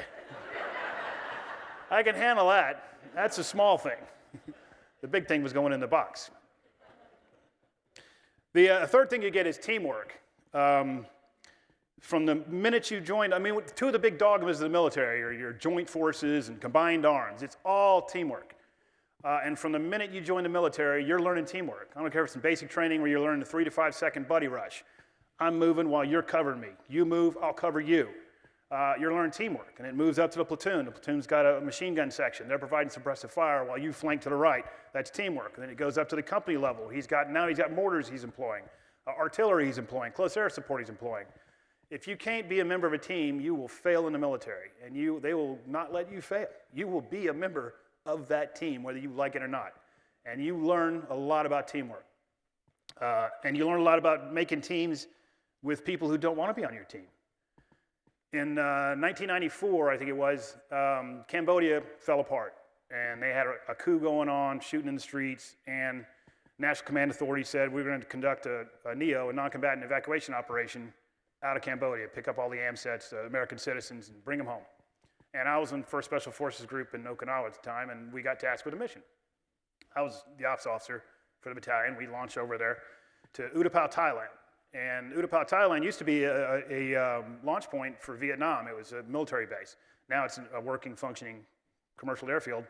Speaker 7: I can handle that. That's a small thing. The big thing was going in the box. The third thing you get is teamwork. From the minute you joined, two of the big dogmas of the military are your joint forces and combined arms. It's all teamwork. And from the minute you join the military, you're learning teamwork. I don't care if it's in basic training where you're learning the 3 to 5 second buddy rush. I'm moving while you're covering me. You move, I'll cover you. You're learning teamwork, and it moves up to the platoon. The platoon's got a machine gun section. They're providing suppressive fire while you flank to the right. That's teamwork. And then it goes up to the company level. He's got mortars he's employing, artillery he's employing, close air support he's employing. If you can't be a member of a team, you will fail in the military, and they will not let you fail. You will be a member of that team, whether you like it or not. And you learn a lot about teamwork. And you learn a lot about making teams with people who don't want to be on your team. In 1994, I think it was, Cambodia fell apart, and they had a coup going on, shooting in the streets, and National Command Authority said we're going to conduct a NEO, a non-combatant evacuation operation, out of Cambodia, pick up all the AMSETs, American citizens, and bring them home. And I was in 1st Special Forces Group in Okinawa at the time, and we got tasked with a mission. I was the ops officer for the battalion. We launched over there to Utapao, Thailand. And Utapao, Thailand used to be a launch point for Vietnam. It was a military base. Now it's a working, functioning commercial airfield.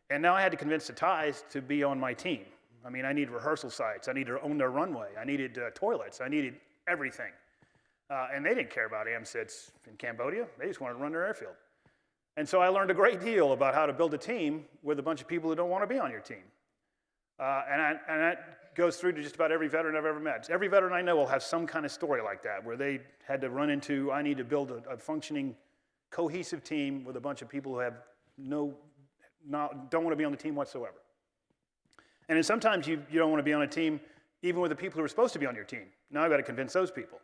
Speaker 7: And now I had to convince the Thais to be on my team. I needed rehearsal sites. I needed to own their runway. I needed toilets. I needed everything. And they didn't care about AMSITs in Cambodia. They just wanted to run their airfield. And so I learned a great deal about how to build a team with a bunch of people who don't want to be on your team. And that goes through to just about every veteran I've ever met. Every veteran I know will have some kind of story like that, where they had to run into, I need to build a functioning, cohesive team with a bunch of people who have don't want to be on the team whatsoever. And then sometimes you don't want to be on a team even with the people who are supposed to be on your team. Now I've got to convince those people.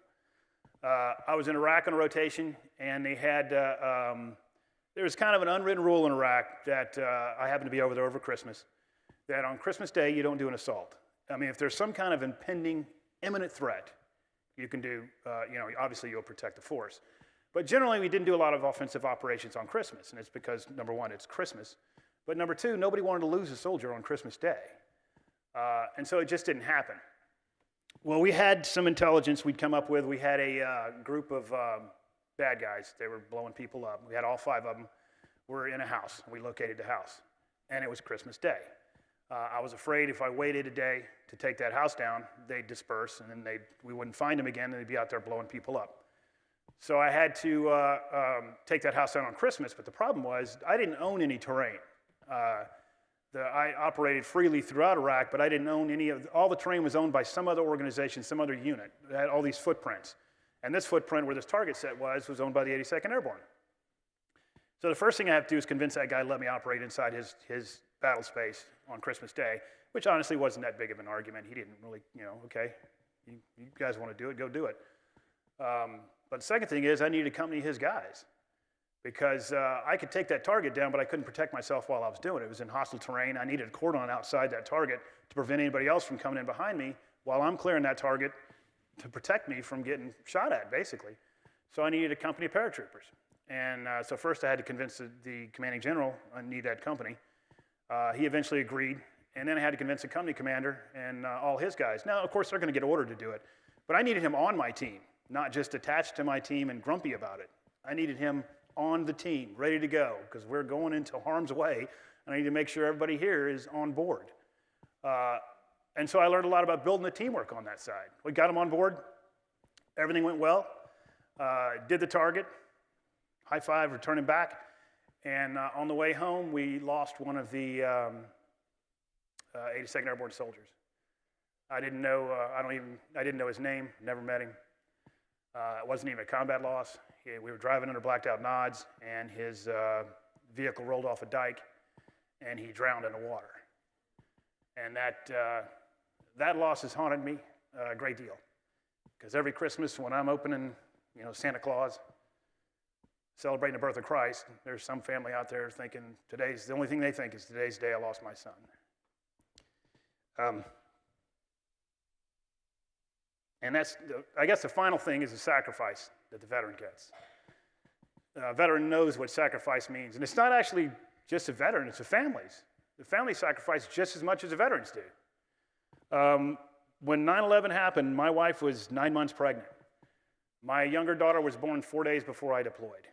Speaker 7: I was in Iraq on a rotation, and they had, there was kind of an unwritten rule in Iraq that I happened to be over there over Christmas, that on Christmas Day you don't do an assault. If there's some kind of impending, imminent threat, you can do, obviously you'll protect the force. But generally we didn't do a lot of offensive operations on Christmas, and it's because, number one, it's Christmas, but number two, nobody wanted to lose a soldier on Christmas Day. And so it just didn't happen. Well, we had some intelligence we'd come up with. We had a group of bad guys. They were blowing people up. We had all 5 of them. We're in a house. We located the house, and it was Christmas Day. I was afraid if I waited a day to take that house down, they'd disperse, and then we wouldn't find them again, and they'd be out there blowing people up. So I had to take that house down on Christmas, but the problem was I didn't own any terrain. I operated freely throughout Iraq, but I didn't own all the terrain was owned by some other organization, some other unit. It had all these footprints. And this footprint where this target set was owned by the 82nd Airborne. So the first thing I have to do is convince that guy to let me operate inside his battle space on Christmas Day, which honestly wasn't that big of an argument. He didn't really, okay, you guys want to do it, go do it. But the second thing is I needed to accompany his guys because I could take that target down, but I couldn't protect myself while I was doing it. It was in hostile terrain. I needed a cordon outside that target to prevent anybody else from coming in behind me while I'm clearing that target to protect me from getting shot at, basically. So I needed a company of paratroopers. And so first I had to convince the commanding general I need that company. He eventually agreed. And then I had to convince the company commander and all his guys. Now, of course, they're going to get ordered to do it. But I needed him on my team, not just attached to my team and grumpy about it. I needed him on the team, ready to go, because we're going into harm's way, and I need to make sure everybody here is on board. And so I learned a lot about building the teamwork on that side. We got him on board. Everything went well. Did the target. High five, returning back. And on the way home, we lost one of the 82nd Airborne soldiers. I didn't know his name, never met him. It wasn't even a combat loss. We were driving under blacked out nods, and his vehicle rolled off a dike, and he drowned in the water. And that loss has haunted me a great deal, because every Christmas when I'm opening, Santa Claus, celebrating the birth of Christ, there's some family out there thinking the only thing they think is today's the day I lost my son. And I guess the final thing is the sacrifice that the veteran gets. A veteran knows what sacrifice means. And it's not actually just the veteran, it's the families. The families sacrifice just as much as the veterans do. When 9/11 happened, my wife was 9 months pregnant. My younger daughter was born 4 days before I deployed.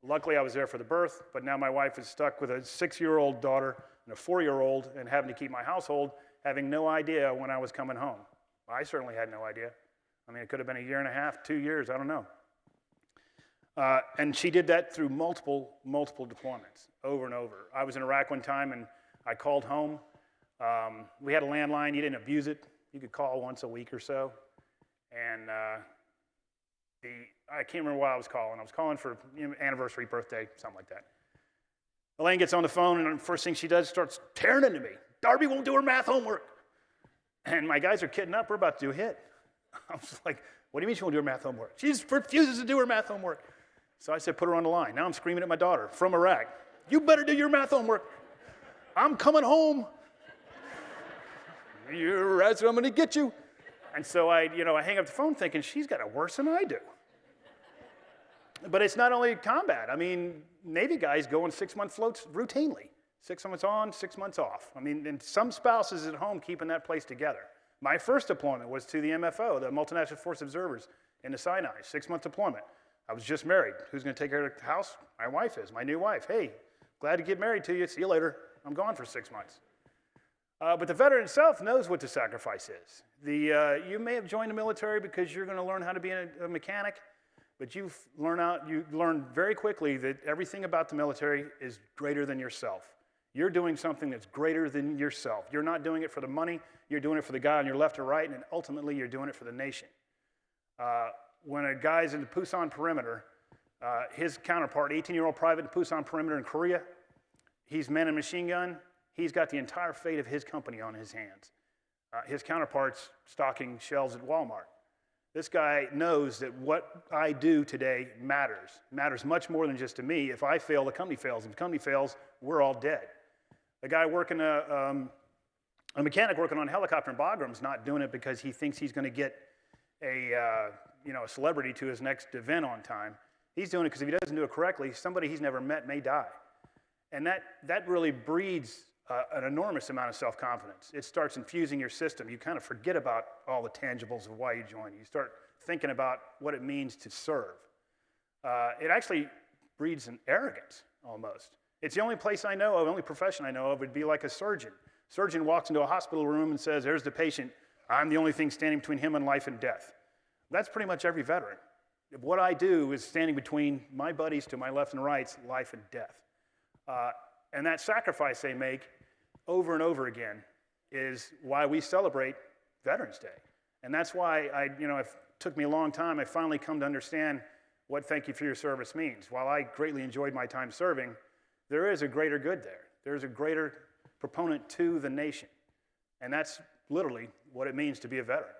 Speaker 7: Luckily, I was there for the birth, but now my wife is stuck with a 6-year-old daughter and a 4-year-old and having to keep my household, having no idea when I was coming home. I certainly had no idea. I mean, it could have been a year and a half, 2 years, I don't know. And she did that through multiple deployments, over and over. I was in Iraq one time, and I called home. We had a landline. You didn't abuse it. You could call once a week or so. And I can't remember why I was calling. I was calling for anniversary, birthday, something like that. Elaine gets on the phone, and the first thing she does starts tearing into me. Darby won't do her math homework. And my guys are kidding up. We're about to do a hit. I was like, what do you mean she won't do her math homework? She just refuses to do her math homework. So I said, put her on the line. Now I'm screaming at my daughter from Iraq. You better do your math homework. I'm coming home. That's what I'm going to get you. And so I hang up the phone thinking she's got it worse than I do. But it's not only combat. I mean, Navy guys go on 6-month floats routinely. 6 months on, 6 months off. I mean, and some spouses at home keeping that place together. My first deployment was to the MFO, the Multinational Force Observers in the Sinai, 6-month deployment. I was just married. Who's going to take care of the house? My wife is, my new wife. Hey, glad to get married to you. See you later. I'm gone for 6 months. But the veteran himself knows what the sacrifice is. You may have joined the military because you're going to learn how to be a mechanic, but you learn very quickly that everything about the military is greater than yourself. You're doing something that's greater than yourself. You're not doing it for the money. You're doing it for the guy on your left or right, and ultimately you're doing it for the nation. When a guy's in the Pusan perimeter, his counterpart, 18-year-old private in Pusan perimeter in Korea, he's man and machine gun. He's got the entire fate of his company on his hands. His counterpart's stocking shelves at Walmart. This guy knows that what I do today matters much more than just to me. If I fail, the company fails. If the company fails, we're all dead. The guy working, a mechanic working on a helicopter in Bagram's not doing it because he thinks he's going to get a celebrity to his next event on time. He's doing it because if he doesn't do it correctly, somebody he's never met may die. And that really breeds an enormous amount of self-confidence. It starts infusing your system. You kind of forget about all the tangibles of why you joined. You start thinking about what it means to serve. It actually breeds an arrogance, almost. It's the only place I know of, only profession I know of, would be like a surgeon. Surgeon walks into a hospital room and says, there's the patient. I'm the only thing standing between him and life and death. That's pretty much every veteran. What I do is standing between my buddies to my left and right's life and death. And that sacrifice they make over and over again is why we celebrate Veterans Day. And that's why it took me a long time. I finally come to understand what thank you for your service means. While I greatly enjoyed my time serving, there is a greater good there. There's a greater proponent to the nation. And that's literally what it means to be a veteran.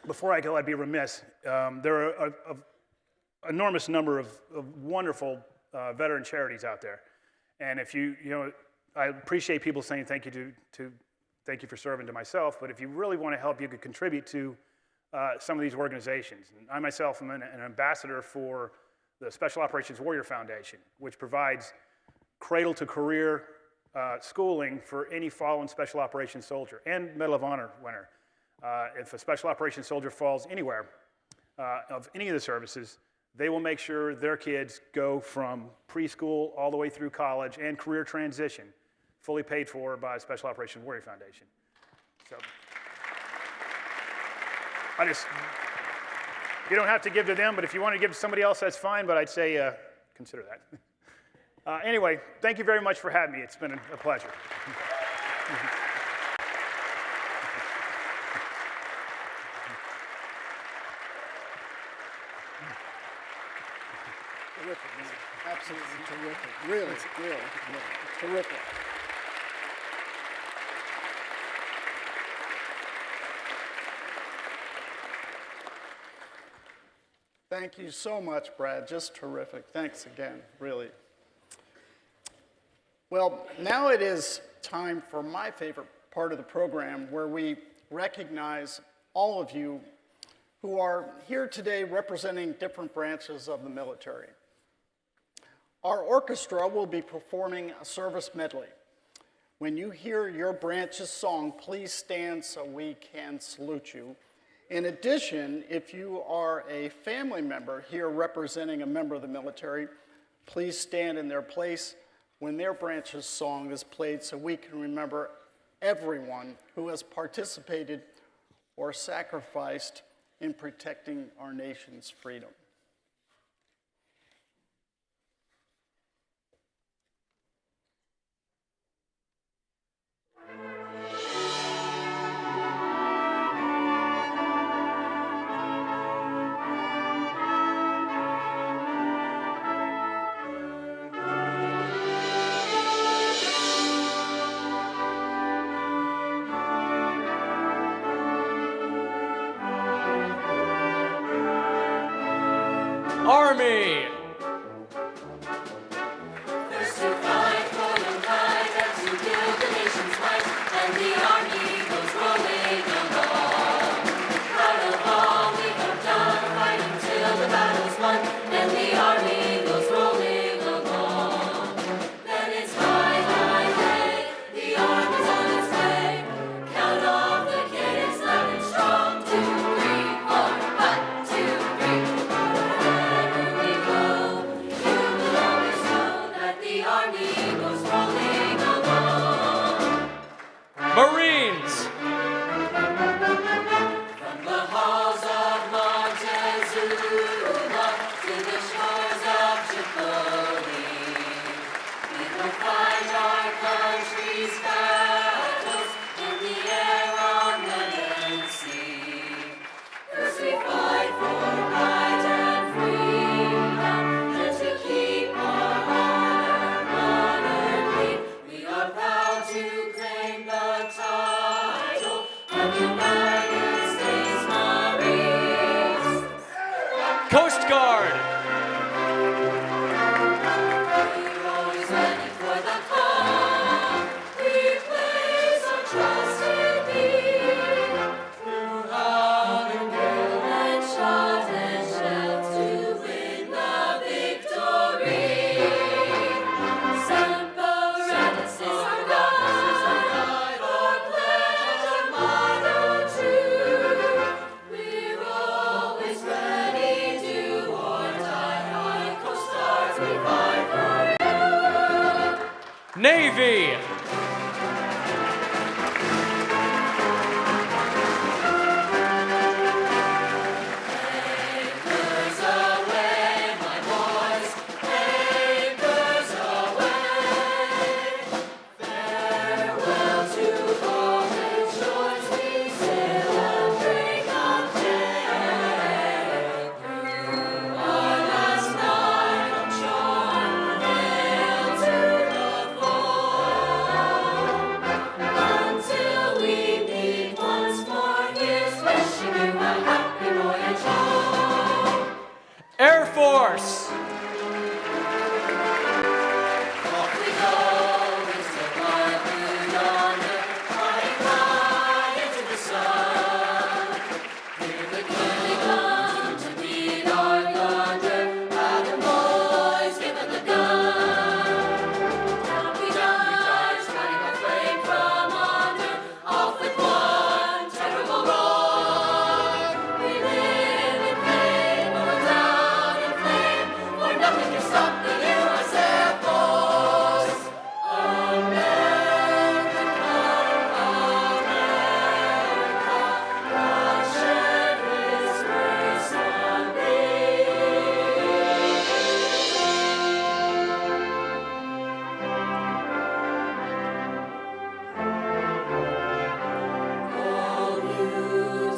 Speaker 7: Before I go, I'd be remiss. There are an enormous number of wonderful veteran charities out there. And if I appreciate people saying thank you thank you for serving to myself, but if you really want to help, you could contribute to some of these organizations. And I myself am an ambassador for the Special Operations Warrior Foundation, which provides cradle-to-career schooling for any fallen Special Operations soldier and Medal of Honor winner. If a Special Operations soldier falls anywhere of any of the services, they will make sure their kids go from preschool all the way through college and career transition, fully paid for by Special Operations Warrior Foundation. So, you don't have to give to them, but if you want to give to somebody else, that's fine, but I'd say consider that. Anyway, thank you very much for having me. It's been a pleasure.
Speaker 5: Terrific, man. Absolutely terrific. Really terrific. Thank you so much, Brad. Just terrific. Thanks again, really. Well, now it is time for my favorite part of the program, where we recognize all of you who are here today representing different branches of the military. Our orchestra will be performing a service medley. When you hear your branch's song, please stand so we can salute you. In addition, if you are a family member here representing a member of the military, please stand in their place when their branch's song is played so we can remember everyone who has participated or sacrificed in protecting our nation's freedom.
Speaker 3: Army!
Speaker 2: First to fight for the right and to build the nation's might, and the army goes rolling along. Proud of all we have done, fight until the battle's won, and the army goes rolling along. Then it's high, high, hey, the army's on its way. Count off the cannons loud and strong. 2, 3, 4, 1, 2, 3.
Speaker 3: Marines!
Speaker 2: From the halls of Montezuma to the shores of Tripoli, we will fight our country's battles in the air, on land and sea. First we fight for right and freedom, and to keep our honor clean. We are proud to claim the title of United States Marines.
Speaker 3: Coast Guard!
Speaker 2: We're always ready for the call. We place our trust in Thee. Through hail and gale and shot and shell to win the victory. Semper Fidelis is our guide, our pledge, our motto too.
Speaker 8: Navy.
Speaker 2: Until we meet once more, here's wishing you a happy voyage home.
Speaker 8: Air Force.
Speaker 2: Off we go into the wide blue yonder, flying high into the sun. Here the candy come to meet our thunder, Dragon boys giving the gun. Down we dive, spreading a flame from under, off with one terrible roar. We live in fame, or down in flame, for nothing can stop the U.S. Air Force. America, America, God shed His grace on thee. Oh,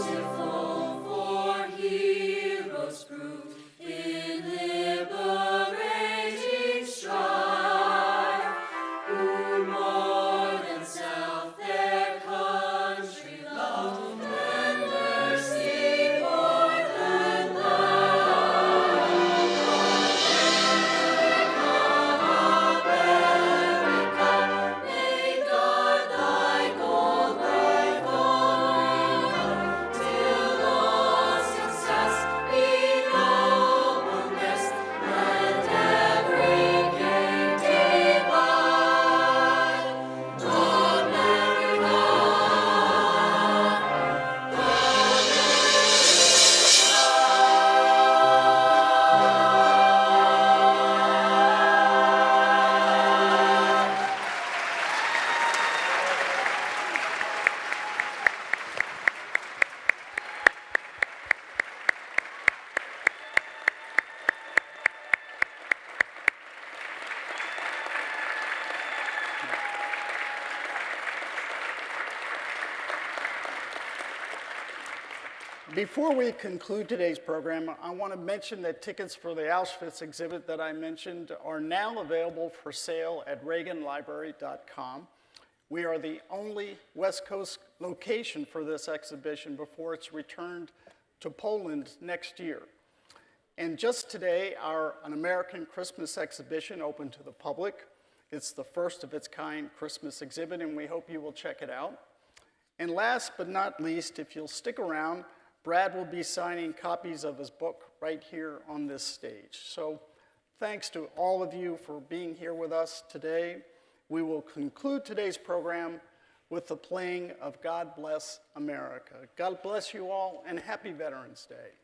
Speaker 2: beautiful for heroes proved in liberating strife, who more than self their country loved, and mercy more than love. America, may God thy gold rifle till all success be nobleness, and every gain divine. America,
Speaker 5: Before we conclude today's program, I want to mention that tickets for the Auschwitz exhibit that I mentioned are now available for sale at reaganlibrary.com. We are the only West Coast location for this exhibition before it's returned to Poland next year. And just today, An American Christmas exhibition opened to the public. It's the first of its kind Christmas exhibit, and we hope you will check it out. And last but not least, if you'll stick around, Brad will be signing copies of his book right here on this stage. So thanks to all of you for being here with us today. We will conclude today's program with the playing of God Bless America. God bless you all, and happy Veterans Day.